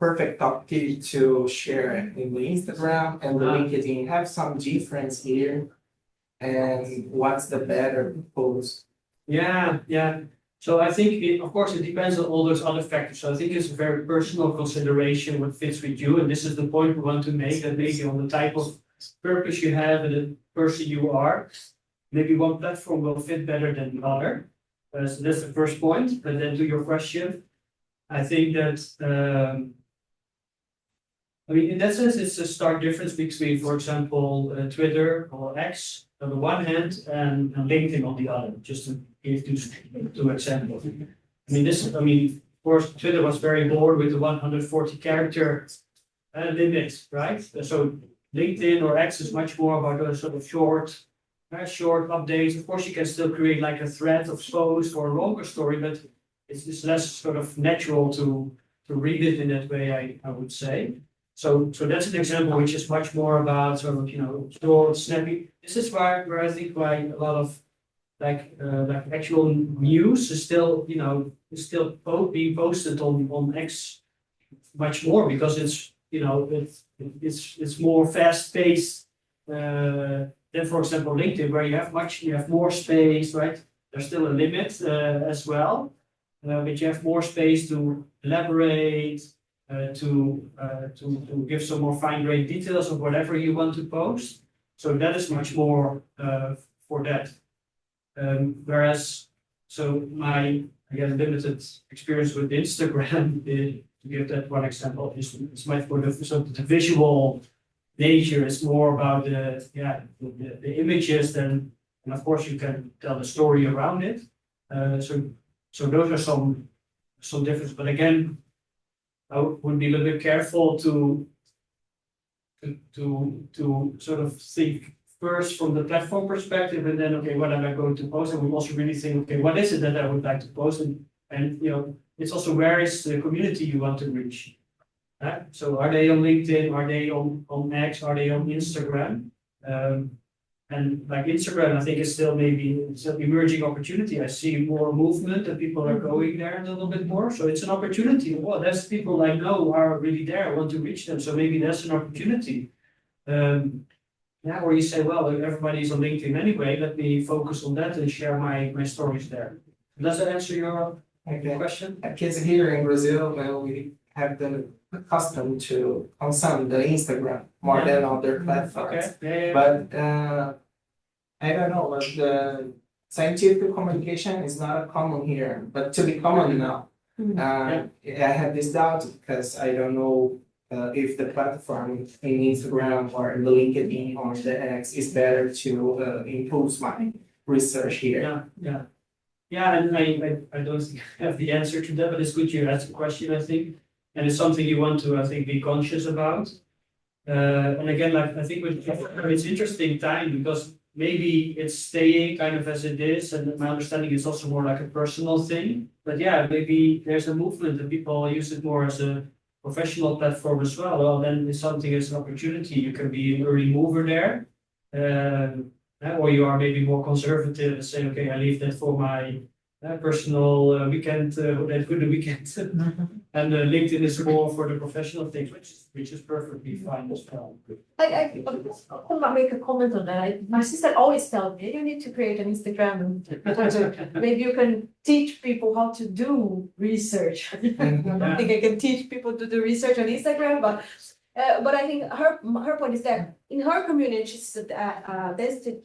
perfect topic to share in the Instagram and the LinkedIn? Have some difference here, and what's the better post? Yeah. So I think, of course, it depends on all those other factors. So I think it's a very personal consideration what fits with you, and this is the point we want to make. That maybe on the type of purpose you have and the person you are, maybe one platform will fit better than the other. So that's the first point. But then to your question, I think that I mean, in that sense, it's a stark difference between, for example, Twitter or X on the one hand and LinkedIn on the other. Just to give two examples. Of course, Twitter was very bored with the 140 character limit, right? So LinkedIn or X is much more about a sort of short updates. Of course, you can still create like a thread of post or a longer story, but it's less sort of natural to read it in that way, I would say. So that's an example which is much more about sort of, short, snappy. This is where I think why a lot of like actual news is still, being posted on X much more because it's more fast paced than, for example, LinkedIn, where you have more space, right? There's still a limit as well, but you have more space to elaborate, to give some more fine-grained details of whatever you want to post. So that is much more for that. Whereas, so my limited experience with Instagram, to give that one example, is much more the visual nature. Is more about the images than, and of course you can tell the story around it. So those are some differences. But again, I would be a little bit careful to sort of think first from the platform perspective, and then what am I going to post? And we also really think, what is it that I would like to post? And it's also where is the community you want to reach? So are they on LinkedIn? Are they on X? Are they on Instagram? And like Instagram, I think it's still it's an emerging opportunity. I see more movement and people are going there a little bit more. So it's an opportunity. Well, there's people I know are really there. I want to reach them. So maybe that's an opportunity. Or you say, well, everybody's on LinkedIn anyway. Let me focus on that and share my stories there. Does that answer your question? Because here in Brazil, we have the custom to consume the Instagram more than other platforms. Okay. But I don't know, but the scientific communication is not common here, but to be common now. I have this doubt because I don't know if the platform in Instagram or the LinkedIn or the X is better to improve my research here. Yeah, and I don't think I have the answer to that, but it's good you asked the question, I think. And it's something you want to, I think, be conscious about. And again, like I think it's interesting time because maybe it's staying kind of as it is, and my understanding is also more like a personal thing. But yeah, maybe there's a movement that people use it more as a professional platform as well. Well, then it's something as an opportunity. You can be an early mover there. Or you are maybe more conservative and say, okay, I leave that for my personal weekend, for the weekend. And LinkedIn is more for the professional things, which is perfectly fine as well. I could make a comment on that. My sister always tells me, you need to create an Instagram and maybe you can teach people how to do research. I don't think I can teach people to do research on Instagram, but I think her point is that in her community, she's a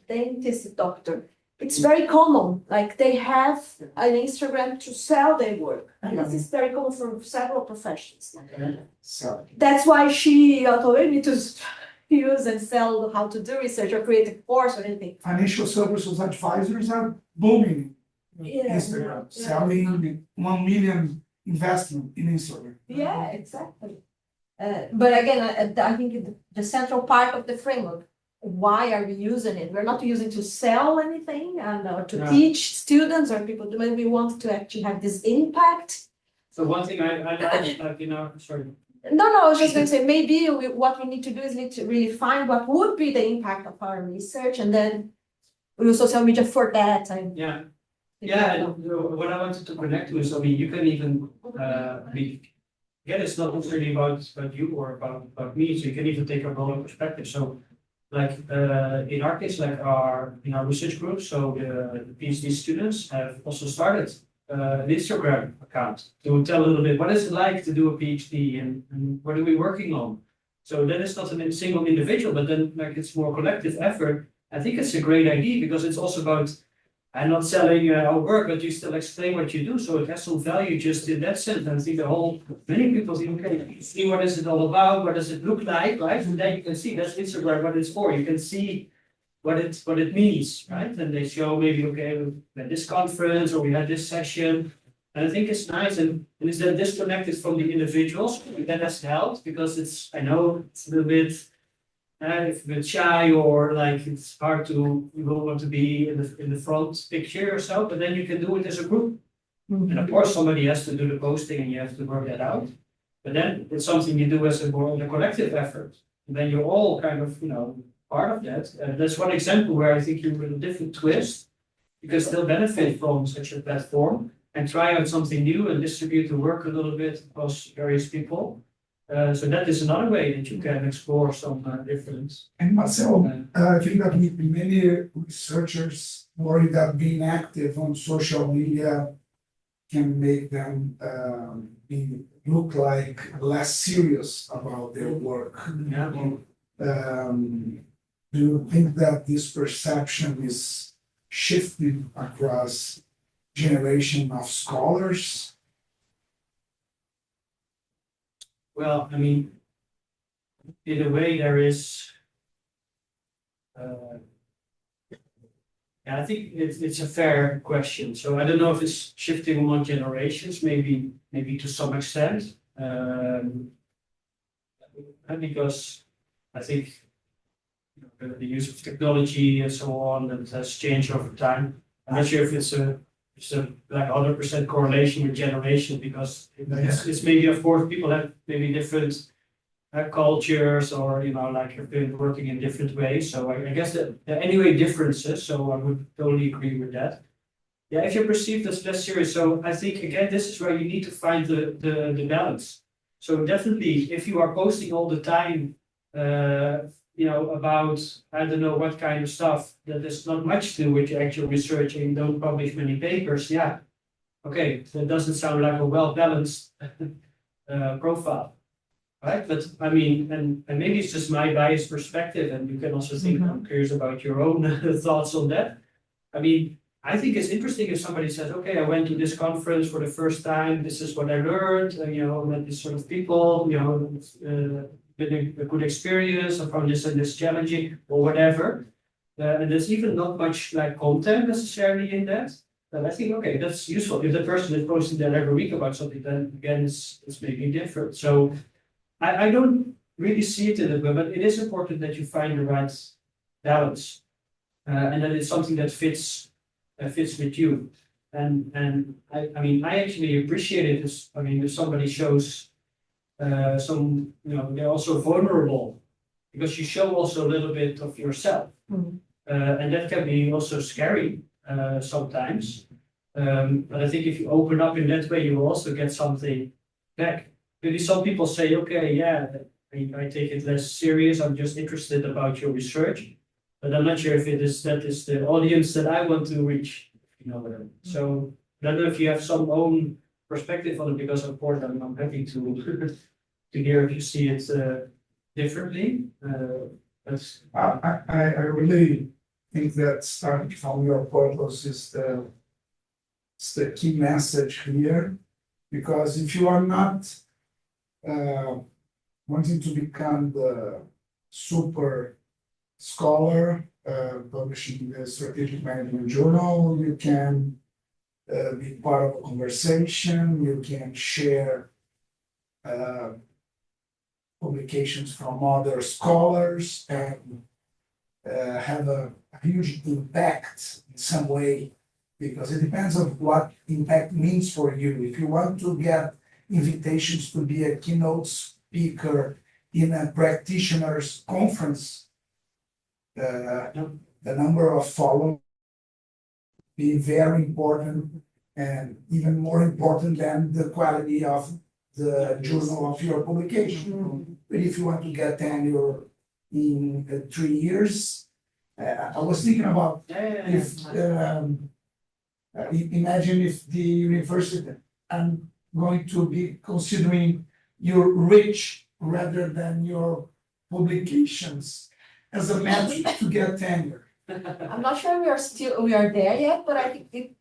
dentist doctor. It's very common, like they have an Instagram to sell their work. And this is very common for several professions. So That's why she told me to use and sell how to do research or create a course or anything. Financial services advisors are booming Instagram, selling 1 million investment in Instagram. Yeah, exactly. But again, I think the central part of the framework, why are we using it? We're not using to sell anything and or to teach students or people. Maybe we want to actually have this impact. So one thing I like, sorry. No, I was just going to say maybe what we need to do is need to really find what would be the impact of our research, and then we use social media for that. And what I wanted to connect to is, I mean, you can even again, it's not necessarily about you or about me, so you can even take a broader perspective. So like in our case, like in our research group, so the PhD students have also started an Instagram account to tell a little bit what is it like to do a PhD and what are we working on. So then it's not a single individual, but then like it's more collective effort. I think it's a great idea because it's also about I'm not selling our work, but you still explain what you do, so it has some value just in that sense. And I think many people think, okay, see what is it all about, what does it look like, right? And then you can see that's Instagram, what it's for. You can see what it means, right? And they show maybe, okay, we had this conference or we had this session. And I think it's nice and it's then disconnected from the individuals. That has helped because I know it's a little bit if a bit shy or like it's hard to, you don't want to be in the front picture or so, but then you can do it as a group. And of course, somebody has to do the posting and you have to work that out. But then it's something you do as a collective effort. And then you're all kind of, part of that. That's one example where I think you with a different twist, you can still benefit from such a platform and try out something new and distribute the work a little bit across various people. So that is another way that you can explore some difference. And Marcel, I think that many researchers worry that being active on social media can make them look like less serious about their work. Do you think that this perception is shifting across generation of scholars? Well, I mean, in a way there is, I think it's a fair question. So I don't know if it's shifting among generations, maybe to some extent. Because I think the use of technology and so on that has changed over time. I'm not sure if it's a like 100% correlation with generation because it's maybe of course people have maybe different cultures or like have been working in different ways. So I guess that there are anyway differences. So I would totally agree with that. Yeah, if you're perceived as less serious, so I think again this is where you need to find the balance. So definitely, if you are posting all the time, about I don't know what kind of stuff that is not much to do with your actual research and you don't publish many papers, yeah, okay, that doesn't sound like a well-balanced profile, right? But I mean, and maybe it's just my biased perspective, and you can also think I'm curious about your own thoughts on that. I mean, I think it's interesting if somebody says, okay, I went to this conference for the first time, this is what I learned, you know, met this sort of people, you know, been a good experience, I found this and this challenging, or whatever. And there's even not much like content necessarily in that. But I think, okay, that's useful. If the person is posting that every week about something, then again, it's maybe different. So I don't really see it in it, but it is important that you find the right balance. And that it's something that fits with you. And I mean, I actually appreciate it as, I mean, if somebody shows some, you know, they're also vulnerable because you show also a little bit of yourself. And that can be also scary sometimes. But I think if you open up in that way, you will also get something back. Maybe some people say, okay, yeah, I take it less serious. I'm just interested about your research. But I'm not sure if that is the audience that I want to reach, you know. So I don't know if you have some own perspective on it, because of course I'm happy to hear if you see it differently. I really think that starting from your purpose is the key message here, because if you are not wanting to become the super scholar publishing a strategic management journal, you can be part of a conversation, you can share publications from other scholars and have a huge impact in some way, because it depends on what impact means for you. If you want to get invitations to be a keynote speaker in a practitioners conference, the number of followers be very important, and even more important than the quality of the journal of your publication. But if you want to get tenure in 3 years, I was thinking about if imagine if the university, I'm going to be considering your reach rather than your publications as a metric to get tenure. I'm not sure we are there yet, but I think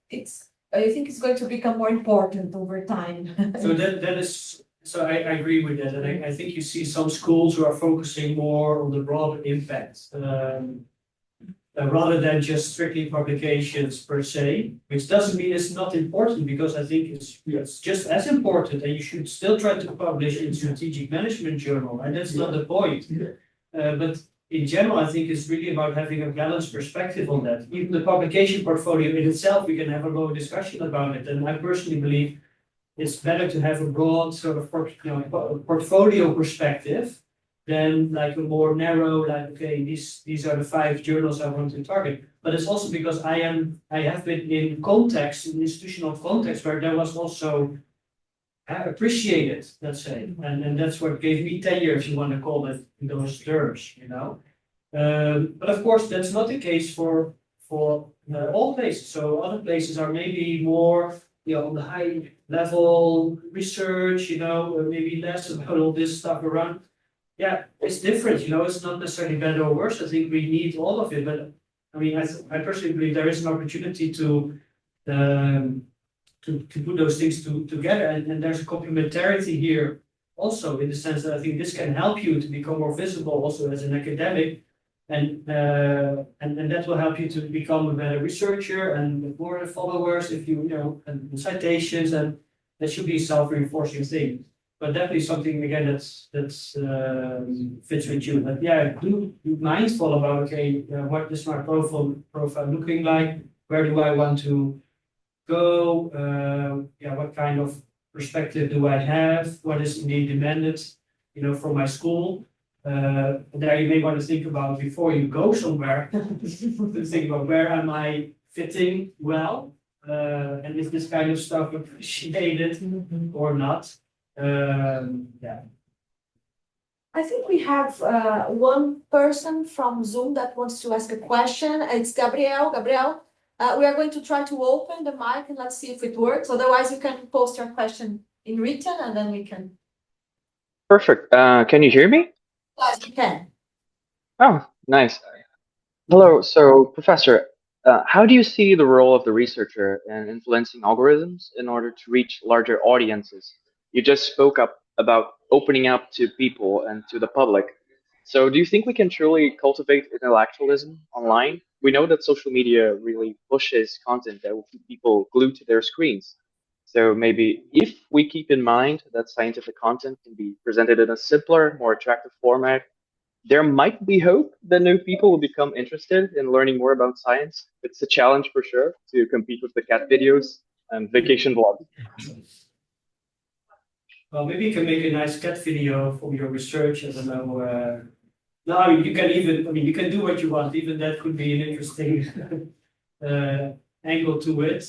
I think it's going to become more important over time. So that is, so I agree with that, and I think you see some schools who are focusing more on the broader impact, rather than just strictly publications per se, which doesn't mean it's not important, because I think it's just as important, and you should still try to publish in strategic management journal, and that's not the point. But in general, I think it's really about having a balanced perspective on that. Even the publication portfolio in itself, we can have a long discussion about it, and I personally believe it's better to have a broad sort of portfolio perspective than like a more narrow, like, okay, these are the 5 journals I want to target. But it's also because I have been in context, in institutional context, where there was also appreciated, let's say, and that's what gave me tenure, if you want to call it in those terms, you know. But of course, that's not the case for all places. So other places are maybe more, you know, on the high level research, you know, maybe less about all this stuff around. Yeah, it's different, you know, it's not necessarily better or worse. I think we need all of it, but I mean, I personally believe there is an opportunity to put those things together, and there's a complementarity here also, in the sense that I think this can help you to become more visible also as an academic, and that will help you to become a better researcher and with more followers if you know, and citations, and that should be a self-reinforcing thing. But definitely something again that's fits with you. But yeah, do be mindful about, okay, what is my profile looking like? Where do I want to go? Yeah, what kind of perspective do I have? What is indeed demanded, you know, from my school? There you may want to think about before you go somewhere. To think about where am I fitting well, and is this kind of stuff appreciated or not? Yeah. I think we have one person from Zoom that wants to ask a question. It's Gabriel. Gabriel, we are going to try to open the mic and let's see if it works. Otherwise, you can post your question in written and then we can Perfect. Can you hear me? Yes, you can. Oh, nice. Hello. So, Professor, how do you see the role of the researcher in influencing algorithms in order to reach larger audiences? You just spoke up about opening up to people and to the public. So, do you think we can truly cultivate intellectualism online? We know that social media really pushes content that will keep people glued to their screens. So, maybe if we keep in mind that scientific content can be presented in a simpler, more attractive format, there might be hope that new people will become interested in learning more about science. It's a challenge for sure to compete with the cat videos and vacation vlogs. Well, maybe you can make a nice cat video from your research. I don't know. No, I mean, you can even, I mean, you can do what you want. Even that could be an interesting angle to it,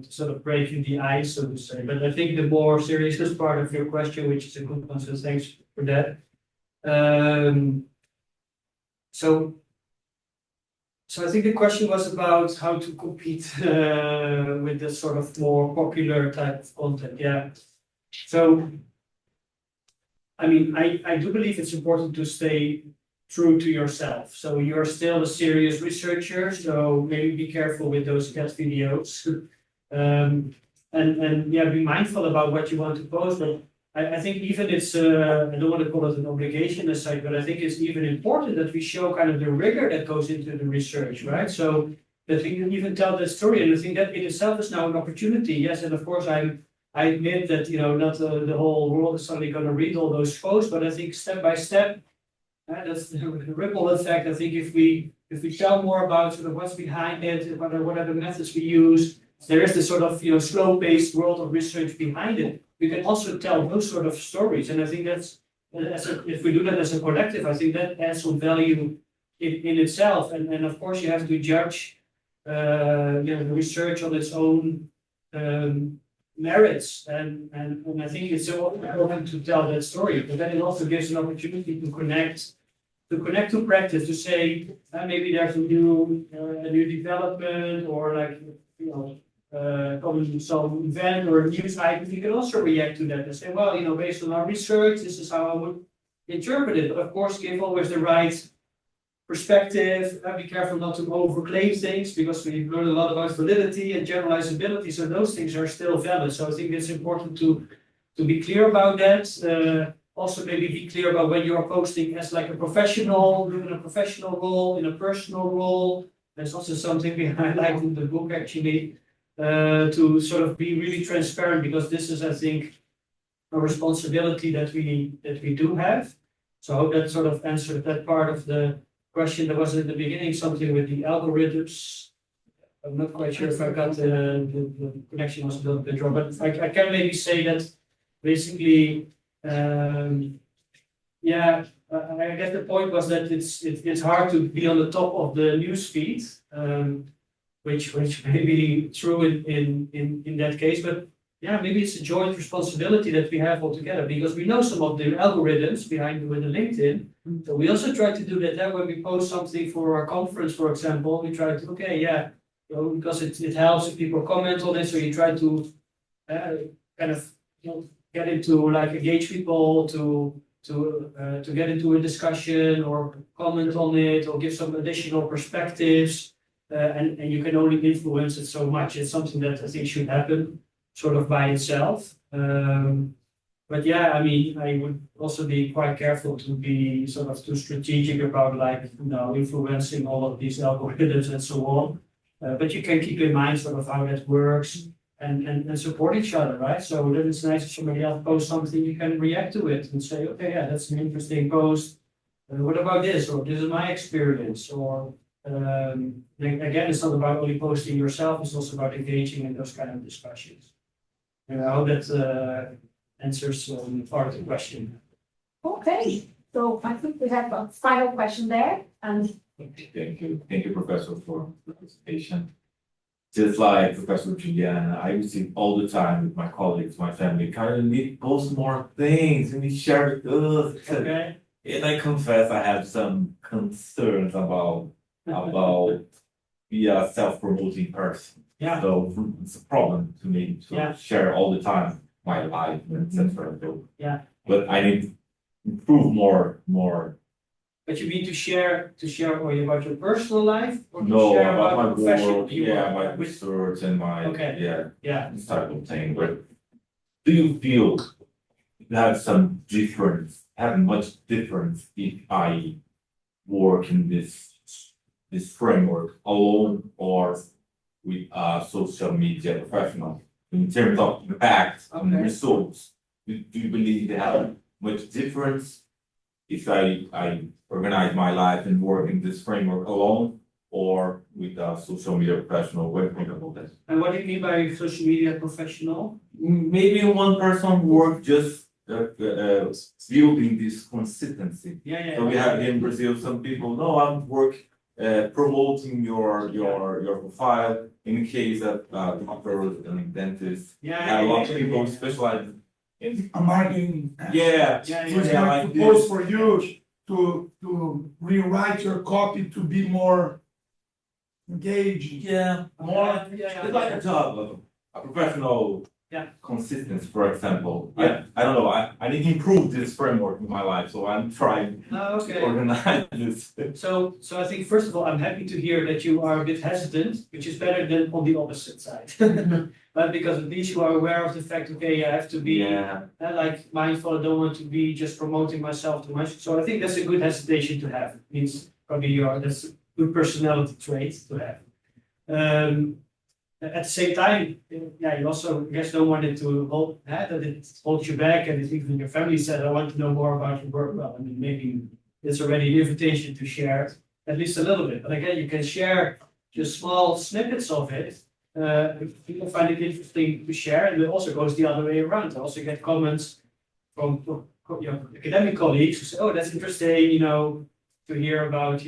sort of breaking the ice, so to say. But I think the more serious part of your question, which is a good one, so thanks for that. So I think the question was about how to compete with this sort of more popular type of content. Yeah. So, I mean, I do believe it's important to stay true to yourself. So you're still a serious researcher, so maybe be careful with those cat videos. And yeah, be mindful about what you want to post. But I think even it's, I don't want to call it an obligation as such, but I think it's even important that we show kind of the rigor that goes into the research, right? So that we can even tell that story. And I think that in itself is now an opportunity. Yes, and of course I admit that, you know, not the whole world is suddenly going to read all those posts, but I think step by step, that's the ripple effect. I think if we tell more about sort of what's behind it, what are the methods we use, there is this sort of, you know, slow-paced world of research behind it. We can also tell those sort of stories, and I think that's if we do that as a collective, I think that adds some value in itself. And of course, you have to judge, you know, the research on its own merits, and I think it's so important to tell that story. But then it also gives an opportunity to connect to practice, to say maybe there's a new development, or like, you know, coming some event or a news item, you can also react to that and say, well, you know, based on our research, this is how I would interpret it. But of course, give always the right perspective. Be careful not to overclaim things, because we've learned a lot about validity and generalizability. So those things are still valid. So I think it's important to be clear about that. Also, maybe be clear about when you're posting as like a professional, in a professional role, in a personal role. That's also something we highlight in the book, actually, to sort of be really transparent, because this is, I think, a responsibility that we do have. So I hope that sort of answered that part of the question. There was at the beginning something with the algorithms. I'm not quite sure if I got the connection was a little bit wrong, but I can maybe say that basically, yeah, I guess the point was that it's hard to be on the top of the news feed, which may be true in that case, but yeah, maybe it's a joint responsibility that we have all together, because we know some of the algorithms behind with the LinkedIn. So we also try to do that when we post something for our conference, for example. We try to, okay, yeah, you know, because it helps if people comment on it. So you try to kind of, you know, get into, like, engage people to get into a discussion or comment on it or give some additional perspectives. And you can only influence it so much. It's something that I think should happen sort of by itself. But yeah, I mean, I would also be quite careful to be sort of too strategic about, like, you know, influencing all of these algorithms and so on. But you can keep in mind sort of how that works and support each other, right? So then it's nice if somebody else posts something, you can react to it and say, okay, yeah, that's an interesting post. What about this? Or this is my experience. Or again, it's not about only posting yourself, it's also about engaging in those kind of discussions. And I hope that answers part of the question. Okay, so I think we have a final question there, and Thank you, Professor, for the presentation. Just like Professor Juliana, I receive all the time with my colleagues, my family, kind of need post more things and share with us. Okay. And I confess I have some concerns about be a self-promoting person. Yeah. So it's a problem to me to share all the time my life, etc. Yeah. but I need to improve more. But you mean to share or about your personal life or to No, share about my your professional? work, yeah, my research and my, Okay. Yeah. this type of thing, but do you feel you have some difference, have much difference if I work in this framework alone or with a social media professional in terms of impact and Okay. results? Do you believe they have much difference if I organize my life and work in this framework alone or with a social media professional? What do you think about that? And what do you mean by social media professional? Maybe one person work just building this consistency. Yeah. So we have here in Brazil some people, no, I'm work promoting your profile in case of doctors and dentists. Yeah. A lot of people specialize in A marketing. yeah, Yeah, So it's yeah, going like to propose this. for you to rewrite your copy to be more engaging. Yeah, more Yeah. it's like a job of a professional Yeah. consistency, for example. Yeah. I don't know, I need to improve this framework in my life, so I'm trying to Okay. organize this. So I think first of all, I'm happy to hear that you are a bit hesitant, which is better than on the opposite side. But because at least you are aware of the fact, okay, I have to be like mindful, I don't want to be just promoting myself too much. So I think that's a good hesitation to have. It means probably that's a good personality trait to have. At the same time, yeah, you also I guess don't want it to hold that it holds you back, and if even your family said, I want to know more about your work. Well, I mean, maybe it's already an invitation to share at least a little bit. But again, you can share just small snippets of it. If people find it interesting to share, and it also goes the other way around. I also get comments from academic colleagues who say, oh, that's interesting, to hear about,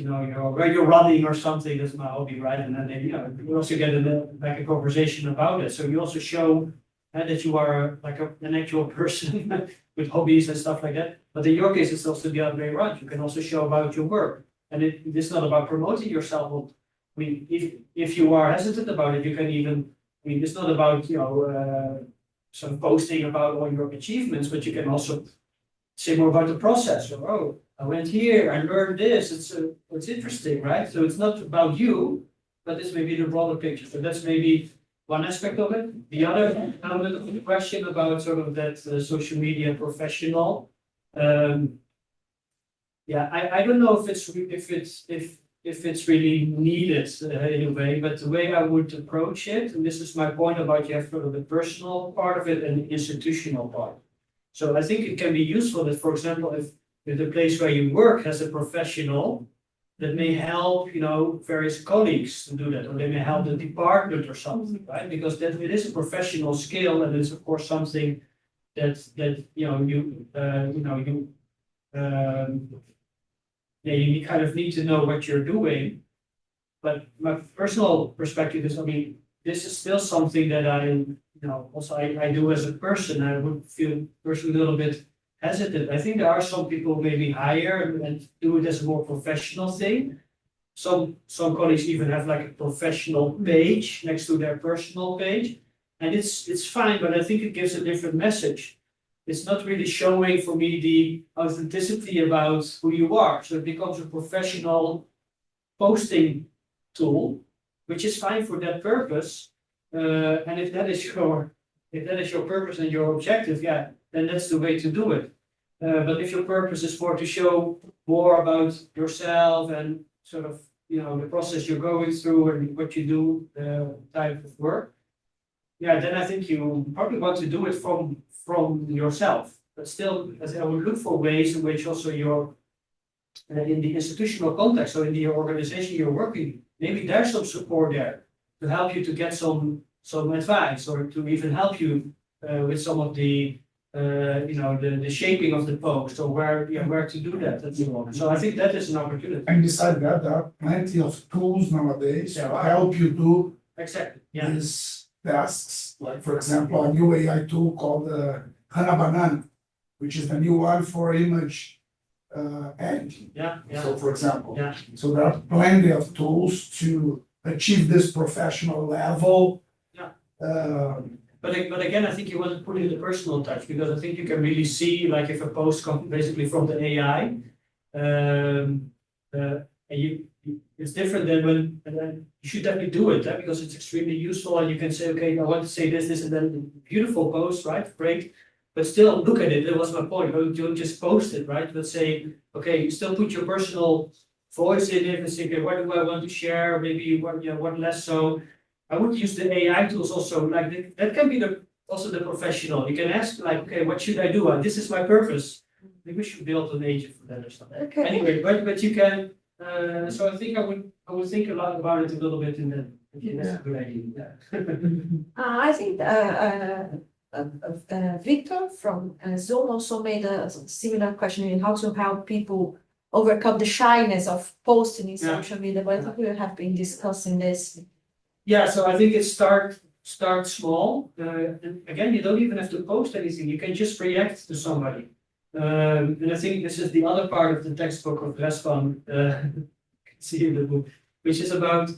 where you're running or something. That's my hobby, right? And then they, you also get a conversation about it. So you also show that you are like an actual person with hobbies and stuff like that. But in your case, it's also the other way around. You can also show about your work, and it's not about promoting yourself. I mean, if you are hesitant about it, you can even. I mean, it's not about some posting about all your achievements, but you can also say more about the process. Or, oh, I went here, I learned this. It's interesting, right? So it's not about you, but it's maybe the broader picture. So that's maybe one aspect of it. The other element of the question about sort of that social media professional. I don't know if it's really needed in a way, but the way I would approach it, and this is my point about you have sort of the personal part of it and the institutional part. So I think it can be useful that, for example, if the place where you work has a professional that may help, various colleagues to do that, or they may help the department or something, right? Because that it is a professional skill, and it's of course something that you kind of need to know what you're doing. But my personal perspective is, I mean, this is still something that I do as a person. I would feel personally a little bit hesitant. I think there are some people maybe hire and do it as a more professional thing. Some colleagues even have like a professional page next to their personal page, and it's fine, but I think it gives a different message. It's not really showing for me the authenticity about who you are. So it becomes a professional posting tool, which is fine for that purpose. And if that is your purpose and your objective, yeah, then that's the way to do it. But if your purpose is more to show more about yourself and sort of the process you're going through and what you do, type of work, yeah, then I think you probably want to do it from yourself. But still, I would look for ways in which also you're in the institutional context, so in the organization you're working, maybe there's some support there to help you to get some advice, or to even help you with some of the the shaping of the post, or where to do that and so on. So I think that is an opportunity. And besides that, there are plenty of tools nowadays to help you do Exactly. Yeah. these tasks. Like, for example, a new AI tool called Banana, which is the new one for image editing. Yeah. So, for example, Yeah. so there are plenty of tools to achieve this professional level. Yeah. But again, I think you want to put in the personal touch, because I think you can really see, like, if a post comes basically from the AI, and it's different than when, and then you should definitely do it, because it's extremely useful, and you can say, okay, I want to say this, and then beautiful post, right? Great. But still look at it. That was my point. Don't just post it, right? But say, okay, you still put your personal voice in it and say, okay, what do I want to share? Maybe what, what less so. I would use the AI tools also. Like that can be also the professional. You can ask, like, okay, what should I do? This is my purpose. Maybe we should build an agent for that or something. Okay. Anyway, but you can. So I think I would think a lot about it a little bit, and then that's a good idea. Yeah. I think Victor from Zoom also made a similar question in how to help people overcome the shyness of posting in social media, but I think we have been discussing this. Yeah, so I think it start small. And again, you don't even have to post anything. You can just react to somebody. And I think this is the other part of the textbook of Respan, see in the book, which is about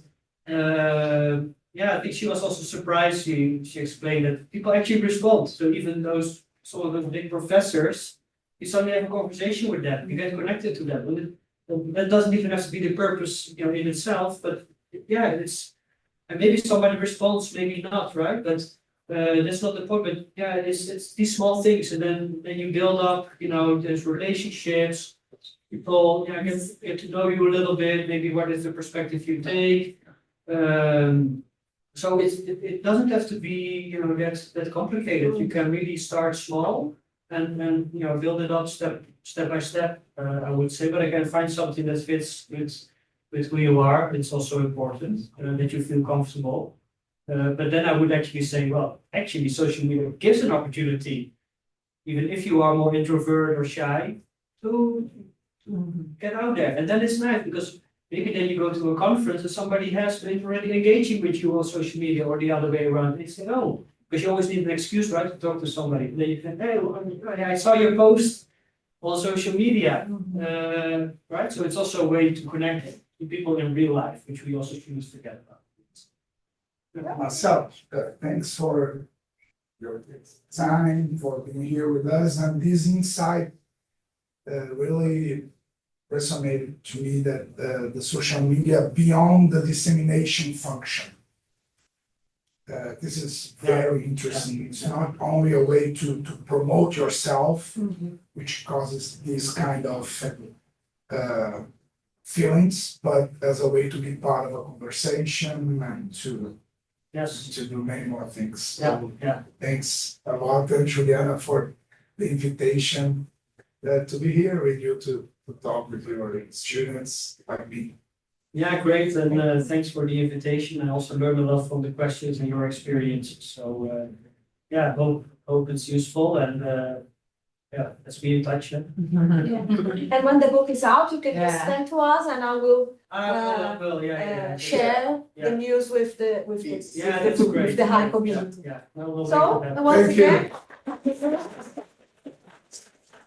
I think she was also surprised. She explained that people actually respond. So even some of those big professors, you suddenly have a conversation with them. You get connected to them. And that doesn't even have to be the purpose, in itself. But and maybe somebody responds, maybe not, right? But that's not the point. But it's these small things, and then you build up, there's relationships. People, get to know you a little bit. Maybe what is the perspective you take. So it doesn't have to be that complicated. You can really start small and build it up step by step. I would say, but again, find something that fits with who you are. It's also important that you feel comfortable. But then I would actually say, well, actually, social media gives an opportunity, even if you are more introvert or shy, to get out there, and then it's nice because. Maybe then you go to a conference and somebody has been already engaging with you on social media or the other way around. They say, oh, because you always need an excuse, right, to talk to somebody. And then you think, hey, I saw your post on social media, right? So it's also a way to connect to people in real life, which we also choose to get about. Marcel, thanks for your time, for being here with us, and this insight really resonated to me that the social media beyond the dissemination function. This is very interesting. It's not only a way to promote yourself, which causes this kind of feelings, but as a way to be part of a conversation and to do many more things. So, thanks a lot, Juliana, for the invitation to be here with you to talk with your students like me. Yeah, great, and thanks for the invitation. I also learned a lot from the questions and your experiences. So hope it's useful, and let's be in touch. And when the book is out, you can just send to us, and I will share the news with the high community. So once again.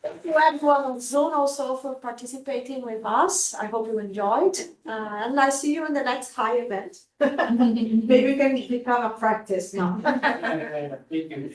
Thank you everyone on Zoom also for participating with us. I hope you enjoyed. And I see you in the next high event. Maybe we can become a practice now. Thank you.